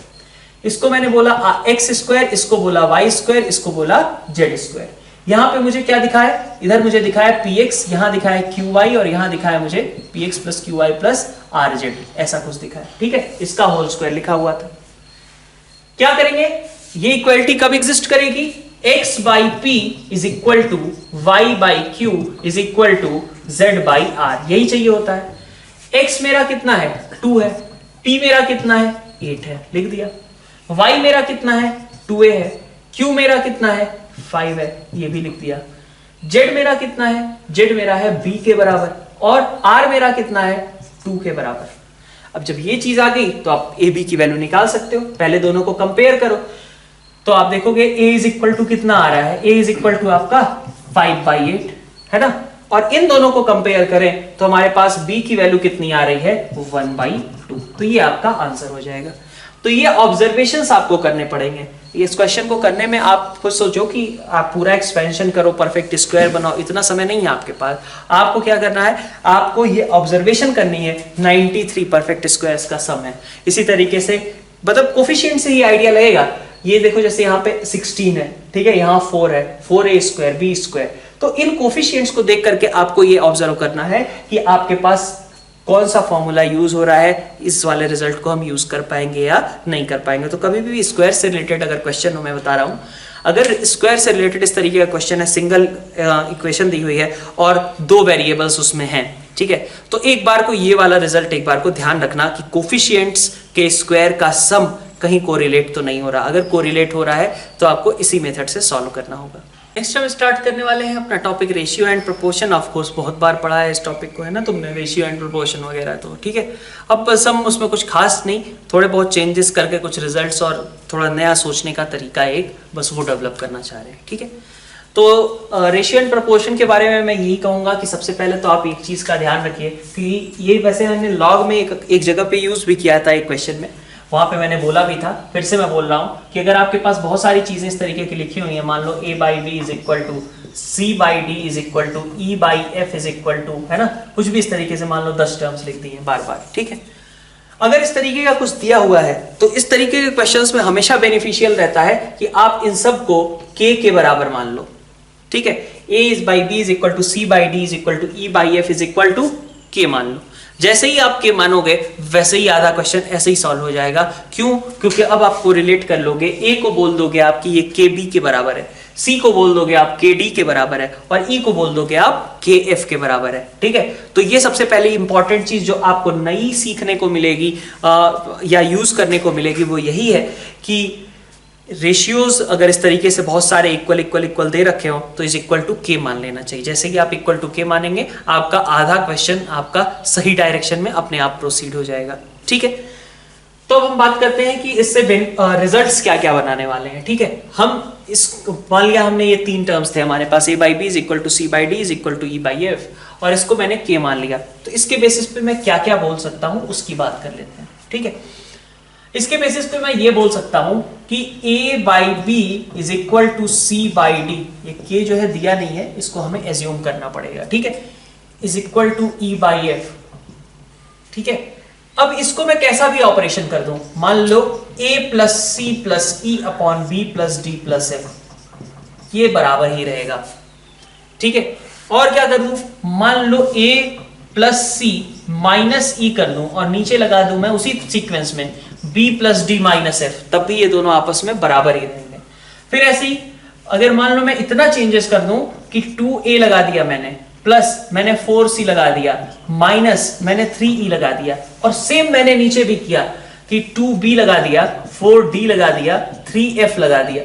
इसको मैंने बोला एक्स स्क्वायर, इसको बोला वाई स्क्वायर, इसको बोला जेड स्क्वायर। यहां पे मुझे क्या दिखा है, इधर मुझे दिखा है पी एक्स, यहां दिखा है क्यू वाई, और यहां दिखा है मुझे P X plus Q Y plus R Z, ऐसा कुछ दिखा है, ठीक है, इसका होल स्क्वायर लिखा हुआ था। क्या करेंगे, ये इक्वालिटी कब एग्जिस्ट करेगी, x by P is equal to Y by Q is equal to Z by R, यही चाहिए होता है। x मेरा कितना है 2 है, p मेरा कितना है 8 है, लिख दिया, y मेरा कितना है 2a है, q मेरा कितना है 5 है, ये भी लिख दिया, z मेरा कितना है, z मेरा है b के बराबर, और r मेरा कितना है 2 के बराबर। अब जब ये चीज आ गई तो आप a b की वैल्यू निकाल सकते हो, पहले दोनों को कंपेयर करो, तो आप देखोगे a इज इक्वल टू कितना आ रहा है, a इज इक्वल टू आपका 5/8 है ना, और इन दोनों को कंपेयर करें तो हमारे पास b की वैल्यू कितनी आ रही है 1/2, तो ये आपका आंसर हो जाएगा। तो ये ऑब्जर्वेशंस आपको करने पड़ेंगे, इस क्वेश्चन को करने में आप खुद सोचो कि आप पूरा एक्सपेंशन करो, परफेक्ट स्क्वायर बनाओ, इतना समय नहीं है आपके पास। आपको क्या करना है, आपको ये ऑब्जर्वेशन करनी है, 93 परफेक्ट स्क्वायर्स का सम है। इसी तरीके से मतलब कोफिशिएंट से ही आइडिया लगेगा। ये देखो जैसे यहाँ पे 16 है, ठीक है, यहाँ 4 है, 4a स्क्वायर बी स्क्वायर, तो इन कोफिशिएंट्स को देख करके आपको ये ऑब्जर्व करना है कि आपके पास कौन सा फॉर्मूला यूज हो रहा है, इस वाले रिजल्ट को हम यूज कर पाएंगे या नहीं कर पाएंगे। तो कभी भी स्क्वायर से रिलेटेड अगर क्वेश्चन हो, मैं बता रहा हूं, अगर स्क्वायर से रिलेटेड इस तरीके का क्वेश्चन है, सिंगल इक्वेशन दी हुई है और 2 वेरिएबल्स उसमें हैं, ठीक है, तो एक बार को ये वाला रिजल्ट एक बार को ध्यान रखना कि कोफिशिएंट्स के स्क्वायर का सम कहीं कोरिलेट तो नहीं हो रहा। अगर कोरिलेट हो रहा है तो आपको इसी मेथड से सॉल्व करना होगा। नेक्स्ट हम स्टार्ट करने वाले हैं अपना topic ratio and proportion. Of course बहुत बार पढ़ा है इस टॉपिक को, है ना तुमने, रेशियो एंड प्रोपोर्शन वगैरह, तो ठीक है। अब बस हम उसमें कुछ खास नहीं, थोड़े बहुत चेंजेस करके कुछ रिजल्ट्स और थोड़ा नया सोचने का तरीका एक बस वो डेवलप करना चाह रहे हैं, ठीक है। तो रेशियो एंड प्रोपोर्शन के बारे में मैं यही कहूंगा कि सबसे पहले तो आप एक चीज का ध्यान रखिए कि ये वैसे हमने लॉग में एक जगह पे यूज भी किया था एक क्वेश्चन में, वहां पे मैंने बोला भी था, फिर से मैं बोल रहा हूं कि अगर आपके पास बहुत सारी चीजें इस तरीके की लिखी हुई हैं, मान लो a by B is equal to c by D is equal to e by F is equal to, है ना, कुछ भी इस तरीके से मान लो 10 टर्म्स लिख दी हैं बार बार, ठीक है। अगर इस तरीके का कुछ दिया हुआ है तो इस तरीके के क्वेश्चंस में हमेशा बेनिफिशियल रहता है कि आप इन सब को k के बराबर मान लो, ठीक है। a is by B is equal to c by D is equal to e by F is equal to k मान लो। जैसे ही आप के मानोगे वैसे ही आधा क्वेश्चन ऐसे ही सॉल्व हो जाएगा। क्यों? क्योंकि अब आपको रिलेट कर लोगे, ए को बोल दोगे आप कि ये के बी के बराबर है, सी को बोल दोगे आप के डी के बराबर है, और ई को बोल दोगे आप के एफ के बराबर है, ठीक है। तो ये सबसे पहले इंपॉर्टेंट चीज जो आपको नई सीखने को मिलेगी या यूज करने को मिलेगी वो यही है कि रेशियोज अगर इस तरीके से बहुत सारे इक्वल इक्वल इक्वल दे रखे हो तो इज इक्वल टू के मान लेना चाहिए। जैसे कि आप इक्वल टू के मानेंगे आपका आधा क्वेश्चन आपका सही डायरेक्शन में अपने आप प्रोसीड हो जाएगा, ठीक है। तो अब हम बात करते हैं कि इससे रिजल्ट्स क्या क्या बनाने वाले हैं, ठीक है। हम इस मान लिया हमने ये 3 टर्म्स थे हमारे पास, a by B is equal to C by D is equal to E by F, और इसको मैंने के मान लिया। तो इसके बेसिस पे मैं क्या क्या बोल सकता हूं उसकी बात कर लेते हैं, ठीक है। इसके बेसिस पे मैं ये बोल सकता हूं कि a by B is equal to C by D, ये k जो है दिया नहीं है, इसको हमें एज्यूम करना पड़ेगा, ठीक है, is equal to E by F, ठीक है। अब इसको मैं कैसा भी ऑपरेशन कर दूं, मान लो a plus C plus E upon B plus D plus F, ये बराबर ही रहेगा, ठीक है। और क्या कर दूं, मान लो a प्लस सी माइनस ई कर दूं और नीचे लगा दूं मैं उसी सीक्वेंस में b plus D minus F, तब भी ये दोनों आपस में बराबर ही रहेंगे। फिर ऐसे ही अगर मान लो मैं इतना चेंजेस कर दूं कि 2a लगा दिया मैंने, प्लस मैंने 4c लगा दिया, माइनस मैंने 3e लगा दिया, और सेम मैंने नीचे भी किया कि 2b लगा दिया, 4d लगा दिया, 3f लगा दिया,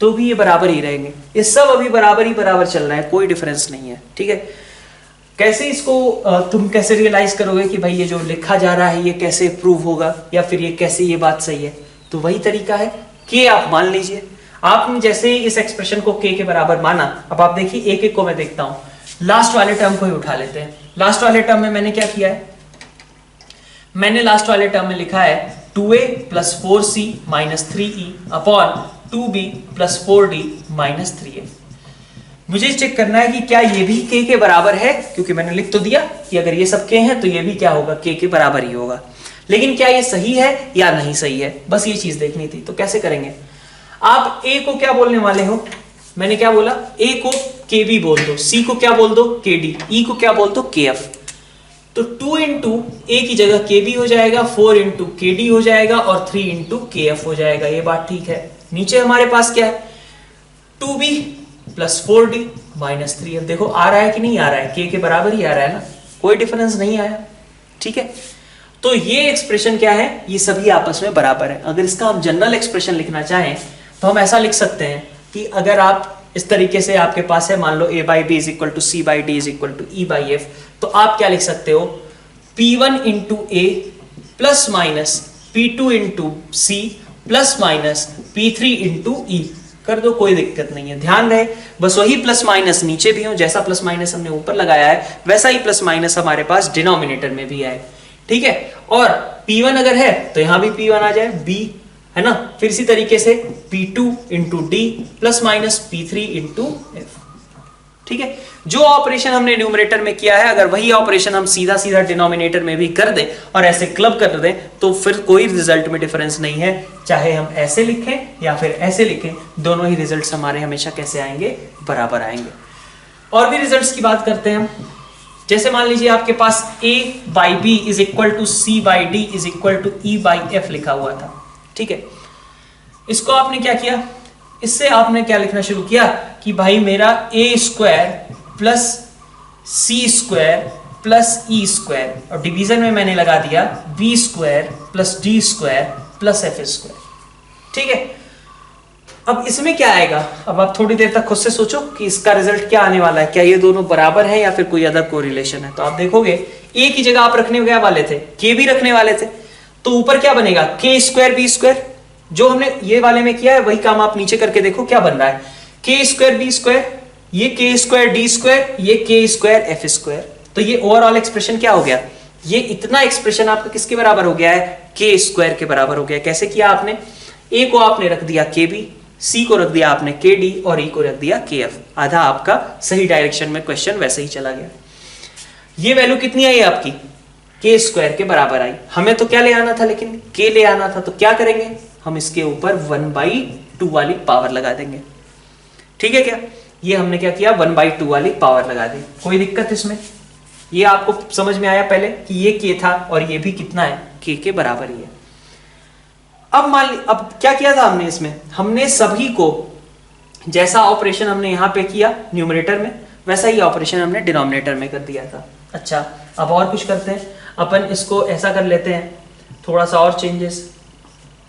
तो भी ये बराबर ही रहेंगे। ये सब अभी बराबर ही बराबर चल रहा है, कोई डिफरेंस नहीं है, ठीक है। कैसे इसको तुम कैसे रियलाइज करोगे कि भाई ये जो लिखा जा रहा है ये कैसे प्रूव होगा, या फिर ये कैसे ये बात सही है, तो वही तरीका है कि आप मान लीजिए आपने जैसे ही इस एक्सप्रेशन को k के बराबर माना, अब आप देखिए एक एक को मैं देखता हूं। लास्ट वाले टर्म को ही उठा लेते हैं। लास्ट वाले टर्म में मैंने क्या किया है, मैंने लास्ट वाले टर्म में लिखा है 2a plus 4c minus 3e upon 2b plus 4d minus 3a। मुझे चेक करना है कि क्या ये भी k के बराबर है, क्योंकि मैंने लिख तो दिया कि अगर ये सब k है तो ये भी क्या होगा, k के बराबर ही होगा। लेकिन क्या ये सही है या नहीं सही है, बस ये चीज देखनी थी। तो कैसे करेंगे, आप a को क्या बोलने वाले हो, मैंने क्या बोला, a को kb बोल दो, c को क्या बोल दो kd, e को क्या बोल दो kf। तो 2 इंटू ए की जगह kb हो जाएगा, 4 इंटू kd हो जाएगा और 3 इंटू kf हो जाएगा। ये बात ठीक है। नीचे हमारे पास क्या है, 2b plus 4d minus 3f। देखो आ रहा है कि नहीं आ रहा है, k के बराबर ही आ रहा है ना, कोई डिफरेंस नहीं आया। ठीक है, तो ये एक्सप्रेशन क्या है, ये सभी आपस में बराबर है। अगर इसका हम जनरल एक्सप्रेशन लिखना चाहें तो हम ऐसा लिख सकते हैं कि अगर आप इस तरीके से आपके पास है, मान लो a by B is equal to C by D is equal to E by F, तो आप क्या लिख सकते हो, P1 into A plus minus P2 into C plus minus P3 into E कर दो, कोई दिक्कत नहीं है। ध्यान रहे बस वही प्लस माइनस नीचे भी हो, जैसा प्लस माइनस हमने ऊपर लगाया है वैसा ही प्लस माइनस हमारे पास डिनोमिनेटर में भी आए। ठीक है, और P1 अगर है तो यहां भी P1 आ जाए, B है ना। फिर इसी तरीके से P2 into D plus minus P3 into F. ठीक है, जो ऑपरेशन हमने न्यूमरेटर में किया है अगर वही ऑपरेशन हम सीधा सीधा डिनोमिनेटर में भी कर दें और ऐसे क्लब कर दें तो फिर कोई रिजल्ट में डिफरेंस नहीं है, चाहे हम ऐसे लिखें या फिर ऐसे लिखें, दोनों ही रिजल्ट्स हमारे हमेशा कैसे आएंगे, बराबर आएंगे। और भी रिजल्ट्स की बात करते हैं हम। जैसे मान लीजिए आपके पास a by B is equal to C by D is equal to E by F लिखा हुआ था। ठीक है, इसको आपने क्या किया, इससे आपने क्या लिखना शुरू किया कि भाई मेरा a square plus C square plus E square, और डिवीजन में मैंने लगा दिया b square plus D square plus F square. ठीक है, अब इसमें क्या आएगा, अब आप थोड़ी देर तक खुद से सोचो कि इसका रिजल्ट क्या आने वाला है, क्या ये दोनों बराबर हैं या फिर कोई अदर कोरिलेशन है। तो आप देखोगे a की जगह आप रखने वाले थे, k भी रखने वाले थे, तो ऊपर क्या बनेगा, k स्क्वायर बी स्क्वायर। जो हमने ये वाले में किया है वही काम आप नीचे करके देखो क्या बन रहा है, k स्क्वायर बी स्क्वायर, ये k स्क्वायर डी स्क्वायर, ये k स्क्वायर एफ स्क्वायर। तो ये ओवरऑल एक्सप्रेशन क्या हो गया, ये इतना एक्सप्रेशन आपका किसके बराबर हो गया है, k स्क्वायर के बराबर हो गया। कैसे किया आपने, a को आपने रख दिया kb, c को रख दिया आपने kd और e को रख दिया kf। आधा आपका सही डायरेक्शन में क्वेश्चन वैसे ही चला गया। ये वैल्यू कितनी आई आपकी, k स्क्वायर के बराबर आई। हमें तो क्या ले आना था, लेकिन k ले आना था, तो क्या करेंगे हम इसके ऊपर 1/2 वाली पावर लगा देंगे। ठीक है, क्या ये हमने क्या किया, 1/2 वाली पावर लगा दी। कोई दिक्कत इसमें, ये आपको समझ में आया पहले कि ये k था और ये भी कितना है, k के बराबर ही है। अब क्या किया था हमने इसमें, हमने सभी को जैसा ऑपरेशन हमने यहां पे किया न्यूमरेटर में वैसा ही ऑपरेशन हमने डिनोमिनेटर में कर दिया था। अच्छा, अब और कुछ करते हैं, अपन इसको ऐसा कर लेते हैं, थोड़ा सा और चेंजेस।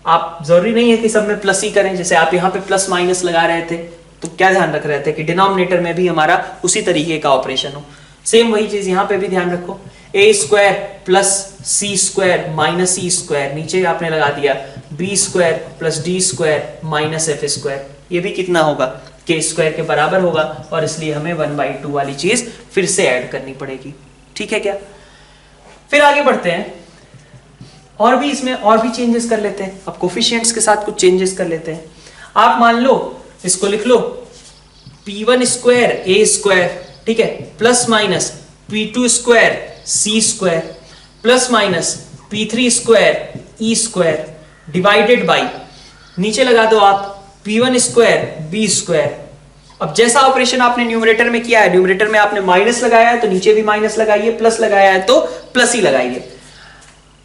आप जरूरी नहीं है कि सब में प्लस ही करें, जैसे आप यहाँ पे प्लस माइनस लगा रहे थे तो क्या ध्यान रख रहे थे कि डिनोमिनेटर में भी हमारा उसी तरीके का ऑपरेशन हो। सेम वही चीज यहाँ पे भी ध्यान रखो, a square plus C square minus E square, नीचे आपने लगा दिया b square plus D square minus F square. ये भी कितना होगा, k स्क्वायर के बराबर होगा, और इसलिए हमें 1/2 वाली चीज फिर से ऐड करनी पड़ेगी। ठीक है क्या, फिर आगे बढ़ते हैं, और भी इसमें और भी चेंजेस कर लेते हैं। अब कोफिशिएंट्स के साथ कुछ चेंजेस कर लेते हैं। आप मान लो इसको लिख लो p1 स्क्वायर a स्क्वायर, ठीक है, plus minus p2 square c square plus minus p3 square e square divided by, नीचे लगा दो आप p1 स्क्वायर b स्क्वायर। अब जैसा ऑपरेशन आपने न्यूमरेटर में किया है, न्यूमरेटर में आपने माइनस लगाया है तो नीचे भी माइनस लगाइए, प्लस लगाया है तो प्लस ही लगाइए।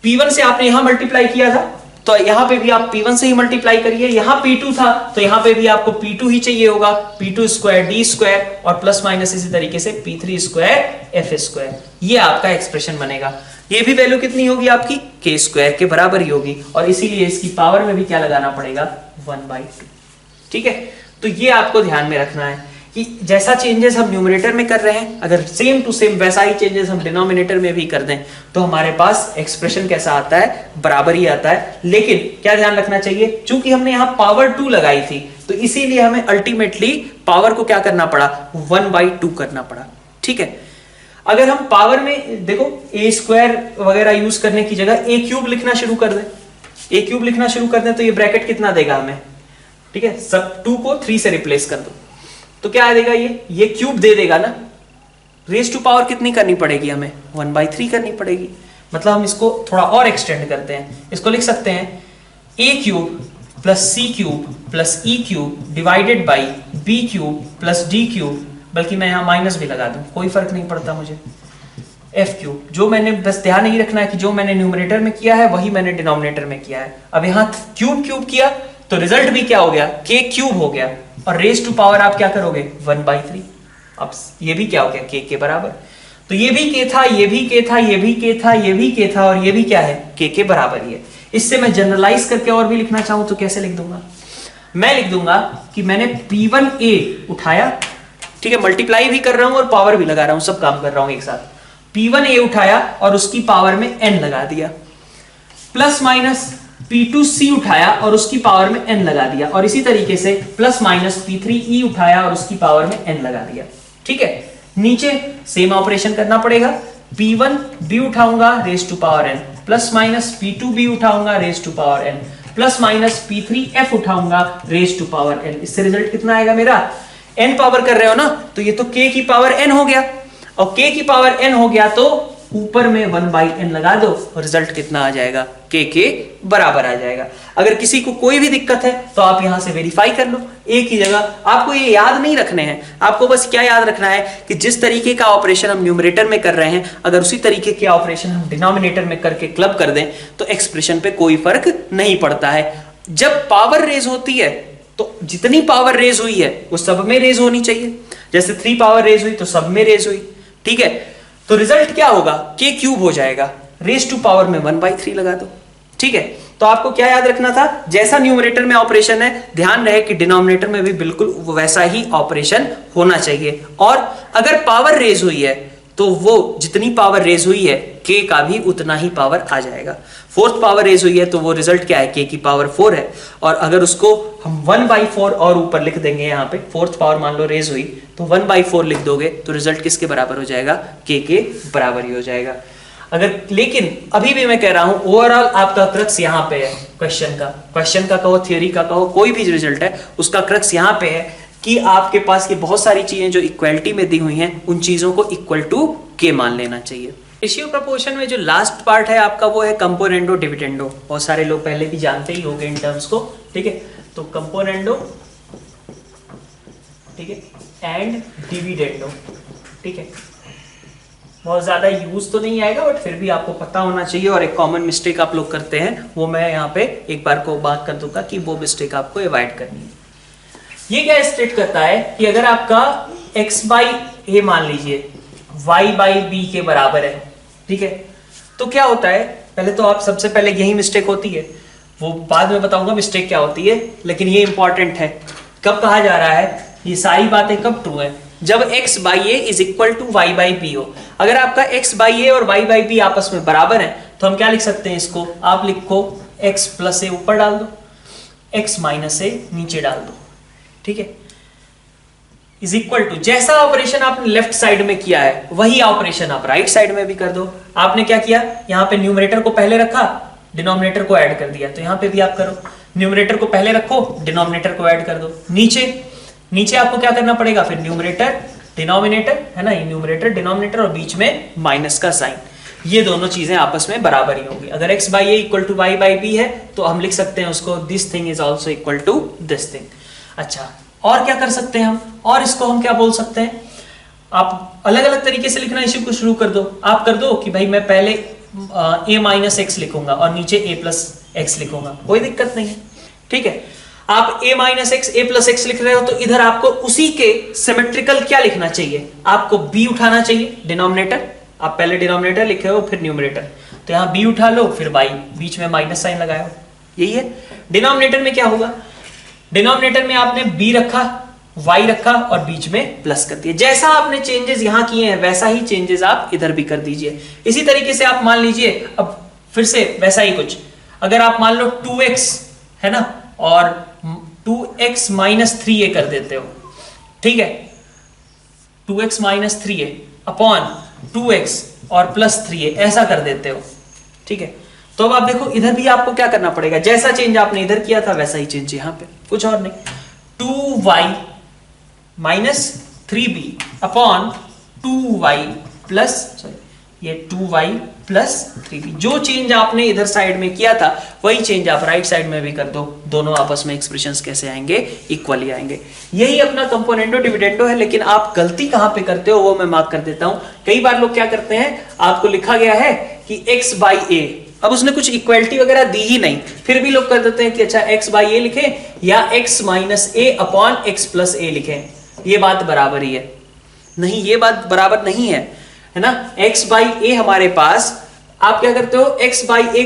P1 से आपने यहां मल्टीप्लाई किया था तो यहां पे भी आप P1 से ही मल्टीप्लाई करिए, यहां P2 था तो यहां पे भी आपको P2 ही चाहिए होगा, P2 स्क्वायर डी स्क्वायर और प्लस माइनस इसी तरीके से P3 स्क्वायर एफ स्क्वायर। ये आपका एक्सप्रेशन बनेगा। ये भी वैल्यू कितनी होगी आपकी, k स्क्वायर के बराबर ही होगी, और इसीलिए इसकी पावर में भी क्या लगाना पड़ेगा, 1/2। ठीक है, तो ये आपको ध्यान में रखना है। कि जैसा चेंजेस हम न्यूमरेटर में कर रहे हैं, अगर सेम टू सेम वैसा ही चेंजेस हम डिनोमिनेटर में भी कर दें तो हमारे पास एक्सप्रेशन कैसा आता है, बराबर ही आता है। लेकिन क्या ध्यान रखना चाहिए, चूंकि हमने यहां पावर 2 लगाई थी तो इसीलिए हमें अल्टीमेटली पावर को क्या करना पड़ा, 1/2 करना पड़ा। ठीक है, अगर हम पावर में देखो ए स्क्वायर वगैरह यूज करने की जगह ए क्यूब लिखना शुरू कर दें, ए क्यूब लिखना शुरू कर दें तो ये ब्रैकेट कितना देगा हमें, ठीक है, सब 2 को 3 से रिप्लेस कर दो तो क्या देगा, ये क्यूब दे देगा ना। रेज टू पावर कितनी करनी पड़ेगी हमें, 1/3 करनी पड़ेगी। मतलब हम इसको थोड़ा और एक्सटेंड करते हैं, इसको लिख सकते हैं A cube plus C cube plus E cube divided by B cube plus D cube, बल्कि मैं यहां माइनस भी लगा दूं कोई फर्क नहीं पड़ता मुझे, एफ क्यूब। जो मैंने बस ध्यान नहीं रखना है कि जो मैंने न्यूमरेटर में किया है वही मैंने डिनोमिनेटर में किया है। अब यहां क्यूब किया तो रिजल्ट भी क्या हो गया, के क्यूब हो गया, और रेज टू पावर आप क्या करोगे, 1/3। अब ये भी क्या हो गया, के बराबर। तो ये भी के था, ये भी के था, ये भी के था, ये भी के था, और ये भी क्या है, के बराबर ही है। इससे मैं जनरलाइज करके और भी लिखना चाहूं तो कैसे लिख दूंगा, मैं लिख दूंगा कि मैंने P1A उठाया, ठीक है, मल्टीप्लाई भी कर रहा हूं और पावर भी लगा रहा हूं, सब काम कर रहा हूं एक साथ। P1A उठाया और उसकी पावर में n लगा दिया, प्लस माइनस P2C उठाया और उसकी पावर में n लगा दिया, और इसी तरीके से प्लस माइनस P3E उठाया और उसकी पावर में n लगा दिया। ठीक है, नीचे सेम ऑपरेशन करना पड़ेगा, P1B उठाऊंगा raise to power n, plus minus P2B उठाऊंगा raise to power n, plus minus P3F उठाऊंगा रेज टू पावर n। इससे रिजल्ट कितना आएगा मेरा, n पावर कर रहे हो ना तो ये तो k की पावर n हो गया, और k की पावर n हो गया तो ऊपर में 1/n लगा दो और रिजल्ट कितना आ जाएगा, के बराबर आ जाएगा। अगर किसी को कोई भी दिक्कत है तो आप यहां से वेरीफाई कर लो, एक ही जगह। आपको ये याद नहीं रखने हैं, आपको बस क्या याद रखना है कि जिस तरीके का ऑपरेशन हम न्यूमरेटर में कर रहे हैं अगर उसी तरीके के ऑपरेशन हम डिनोमिनेटर में करके क्लब कर दें तो एक्सप्रेशन पे कोई फर्क नहीं पड़ता है। जब पावर रेज होती है तो जितनी पावर रेज हुई है वो सब में रेज होनी चाहिए, जैसे 3 पावर रेज हुई तो सब में रेज हुई। ठीक है, तो रिजल्ट क्या होगा, के क्यूब हो जाएगा, रेज टू पावर में 1/3 लगा दो। ठीक है, तो आपको क्या याद रखना था, जैसा न्यूमरेटर में ऑपरेशन है ध्यान रहे कि डिनोमिनेटर में भी बिल्कुल वैसा ही ऑपरेशन होना चाहिए। और अगर पावर रेज हुई है तो वो जितनी पावर रेज हुई है के का भी उतना ही पावर आ जाएगा। 4th पावर रेज हुई है तो वो रिजल्ट क्या है, के की पावर 4 है, और अगर उसको हम 1/4 और ऊपर लिख देंगे, यहाँ पे 4th पावर मान लो रेज हुई तो 1/4 लिख दोगे तो रिजल्ट किसके बराबर हो जाएगा, के बराबर ही हो जाएगा। अगर लेकिन अभी भी मैं कह रहा हूं ओवरऑल आपका क्रक्स यहाँ पे है, क्वेश्चन का कहो, थ्योरी का कहो, कोई भी रिजल्ट है उसका क्रक्स यहाँ पे है कि आपके पास की बहुत सारी चीजें जो इक्वलिटी में दी हुई हैं उन चीजों को इक्वल टू के मान लेना चाहिए। रेशियो प्रपोर्शन में जो लास्ट पार्ट है आपका वो है कंपोनेंडो डिविडेंडो। बहुत सारे लोग पहले भी जानते ही होंगे इन टर्म्स को। ठीक है, तो कंपोनेंडो, ठीक है, एंड डिविडेंडो। ठीक है, बहुत ज्यादा यूज तो नहीं आएगा बट फिर भी आपको पता होना चाहिए। और एक कॉमन मिस्टेक आप लोग करते हैं वो मैं यहाँ पे एक बार को बात कर दूंगा कि वो मिस्टेक आपको अवॉइड करनी है। ये क्या स्टेट करता है कि अगर आपका x/a मान लीजिए y/b के बराबर है, ठीक है, तो क्या होता है, पहले तो आप सबसे पहले यही मिस्टेक होती है, वो बाद में बताऊंगा मिस्टेक क्या होती है, लेकिन ये इंपॉर्टेंट है। कब कहा जा रहा है, ये सारी बातें कब ट्रू है, जब x/a is equal to y/b हो। अगर आपका x/a और y/b आपस में बराबर है तो हम क्या लिख सकते हैं इसको, आप लिखो x + a ऊपर डाल दो, x - a नीचे डाल दो। ठीक है, इज इक्वल टू जैसा ऑपरेशन आपने लेफ्ट साइड में किया है वही ऑपरेशन आप राइट साइड में भी कर दो। आपने क्या किया, यहां पे न्यूमरेटर को पहले रखा, डिनोमिनेटर को ऐड कर दिया, तो यहां पे भी आप करो, न्यूमरेटर को पहले रखो, डिनोमिनेटर को ऐड कर दो। नीचे आपको क्या करना पड़ेगा, फिर न्यूमरेटर डिनोमिनेटर है ना, ये न्यूमरेटर डिनोमिनेटर और बीच में माइनस का साइन, ये दोनों चीजें आपस में बराबर ही होंगी। अगर x/a इक्वल टू y/b है तो हम लिख सकते हैं उसको this thing is also equal to this thing. अच्छा, और क्या कर सकते हैं हम, और इसको हम क्या बोल सकते हैं, आप अलग अलग तरीके से लिखना इसी को शुरू कर दो। आप कर दो कि भाई मैं पहले a - x लिखूंगा और नीचे a + x लिखूंगा, कोई दिक्कत नहीं है। ठीक है, आप a - x a + x लिख रहे हो तो इधर आपको उसी के सिमेट्रिकल क्या लिखना चाहिए, आपको b उठाना चाहिए, डिनोमिनेटर। आप पहले डिनोमिनेटर लिखे हो फिर न्यूमरेटर, तो यहाँ b उठा लो फिर y, बीच में माइनस साइन लगाओ, यही है। डिनोमिनेटर में क्या होगा, डिनोमिनेटर में आपने b रखा, y रखा और बीच में प्लस कर दिया। जैसा आपने चेंजेस यहां किए हैं वैसा ही चेंजेस आप इधर भी कर दीजिए। इसी तरीके से आप मान लीजिए अब फिर से वैसा ही कुछ, अगर आप मान लो 2x है ना और 2x माइनस 3a कर देते हो, ठीक है, 2x minus 3a upon 2x और प्लस 3a ऐसा कर देते हो, ठीक है। तो अब आप देखो इधर भी आपको क्या करना पड़ेगा, जैसा चेंज आपने इधर किया था वैसा ही चेंज यहां पे, कुछ और नहीं। 2y minus 3b upon 2y plus sorry ये 2y प्लस 3b, जो चेंज आपने इधर साइड में किया था वही चेंज आप राइट साइड में भी कर दो, दोनों आपस में एक्सप्रेशंस कैसे आएंगे, इक्वली आएंगे। यही अपना कंपोनेंडो डिविडेंडो है। लेकिन आप गलती कहां पे करते हो वो मैं मार्क कर देता हूं। कई बार लोग क्या करते हैं, आपको लिखा गया है कि x बाई a, अब उसने कुछ इक्वलिटी वगैरह दी ही नहीं, फिर भी लोग कर देते हैं कि अच्छा x बाई a लिखें या x minus a upon x plus a लिखें, ये बात बराबर ही है। नहीं, ये बात बराबर नहीं है, है ना। x बाई a हमारे पास, आप क्या करते हो, x बाई a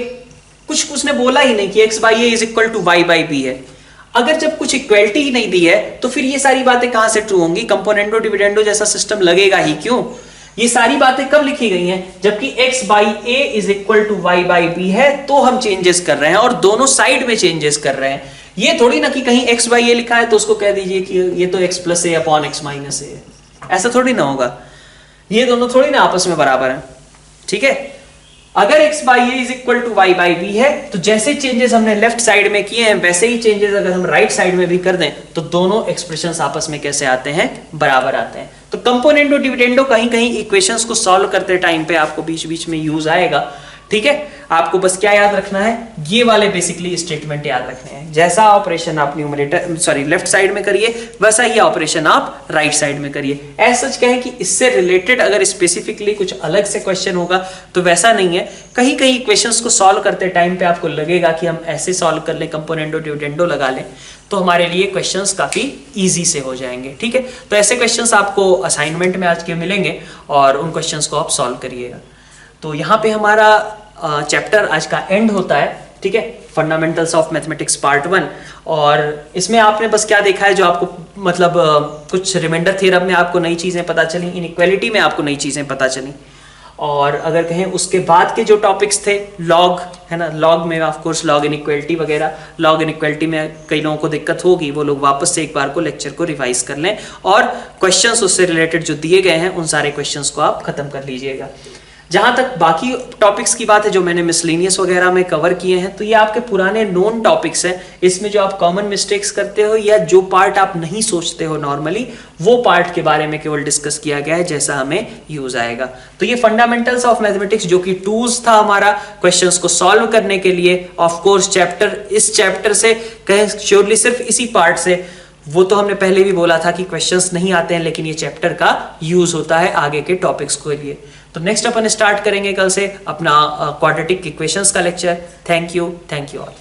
कुछ उसने बोला ही नहीं कि x by a is equal to y by b है। अगर जब कुछ इक्वलिटी ही नहीं दी है तो फिर ये सारी बातें कहां से ट्रू होंगी, कंपोनेंडो डिविडेंडो जैसा सिस्टम लगेगा ही क्यों। ये सारी बातें कब लिखी गई हैं, जबकि x by a is equal to y by b है, तो हम चेंजेस कर रहे हैं और दोनों साइड में चेंजेस कर रहे हैं। ये थोड़ी ना कि कहीं x बाई a लिखा है तो उसको कह दीजिए कि ये तो x plus a upon x minus a है, ऐसा थोड़ी ना होगा। ये दोनों थोड़ी ना आपस में बराबर हैं, ठीक है। अगर x by a is equal to y by b है तो जैसे चेंजेस हमने लेफ्ट साइड में किए हैं वैसे ही चेंजेस अगर हम राइट साइड में भी कर दें तो दोनों एक्सप्रेशंस आपस में कैसे आते हैं, बराबर आते हैं। तो कंपोनेंडो डिविडेंडो कहीं कहीं इक्वेशंस को सॉल्व करते टाइम पे आपको बीच बीच में यूज आएगा, ठीक है। आपको बस क्या याद रखना है, ये वाले बेसिकली स्टेटमेंट याद रखने हैं। जैसा ऑपरेशन आप न्यूमरेटर सॉरी लेफ्ट साइड में करिए वैसा ही ऑपरेशन आप राइट साइड में करिए। ऐसा सच कहें कि इससे रिलेटेड अगर स्पेसिफिकली कुछ अलग से क्वेश्चन होगा तो वैसा नहीं है। कहीं कहीं इक्वेशंस को सॉल्व करते टाइम पे आपको लगेगा कि हम ऐसे सॉल्व कर लें, कंपोनेंडो डिविडेंडो लगा लें तो हमारे लिए क्वेश्चंस काफी इजी से हो जाएंगे, ठीक है। तो ऐसे क्वेश्चंस आपको असाइनमेंट में आज के मिलेंगे और उन क्वेश्चंस को आप सॉल्व करिएगा। तो यहाँ पे हमारा चैप्टर आज का एंड होता है, ठीक है, फंडामेंटल्स ऑफ मैथमेटिक्स पार्ट 1। और इसमें आपने बस क्या देखा है, जो आपको मतलब कुछ रिमाइंडर थ्योरम में आपको नई चीजें पता चली, इनइक्वालिटी में आपको नई चीजें पता चली। और अगर कहें उसके बाद के जो टॉपिक्स थे, लॉग है ना, लॉग में ऑफ कोर्स लॉग इनइक्वालिटी वगैरह, लॉग इनइक्वालिटी में कई लोगों को दिक्कत होगी, वो लोग वापस से एक बार को लेक्चर को रिवाइज कर लें और क्वेश्चंस उससे रिलेटेड जो दिए गए हैं उन सारे क्वेश्चंस को आप खत्म कर लीजिएगा। जहां तक बाकी टॉपिक्स की बात है जो मैंने मिसलेनियस वगैरह में कवर किए हैं, तो ये आपके पुराने नोन टॉपिक्स हैं। इसमें जो आप कॉमन मिस्टेक्स करते हो या जो पार्ट आप नहीं सोचते हो नॉर्मली, वो पार्ट के बारे में केवल डिस्कस किया गया है जैसा हमें यूज आएगा। तो ये फंडामेंटल्स ऑफ मैथमेटिक्स जो कि टूल्स था हमारा क्वेश्चंस को सॉल्व करने के लिए, ऑफ कोर्स चैप्टर इस चैप्टर से कहें श्योरली सिर्फ इसी पार्ट से, वो तो हमने पहले भी बोला था कि क्वेश्चंस नहीं आते हैं, लेकिन ये चैप्टर का यूज होता है आगे के टॉपिक्स के लिए। तो नेक्स्ट अपन स्टार्ट करेंगे कल से अपना क्वाड्रेटिक इक्वेशंस का लेक्चर। Thank you all.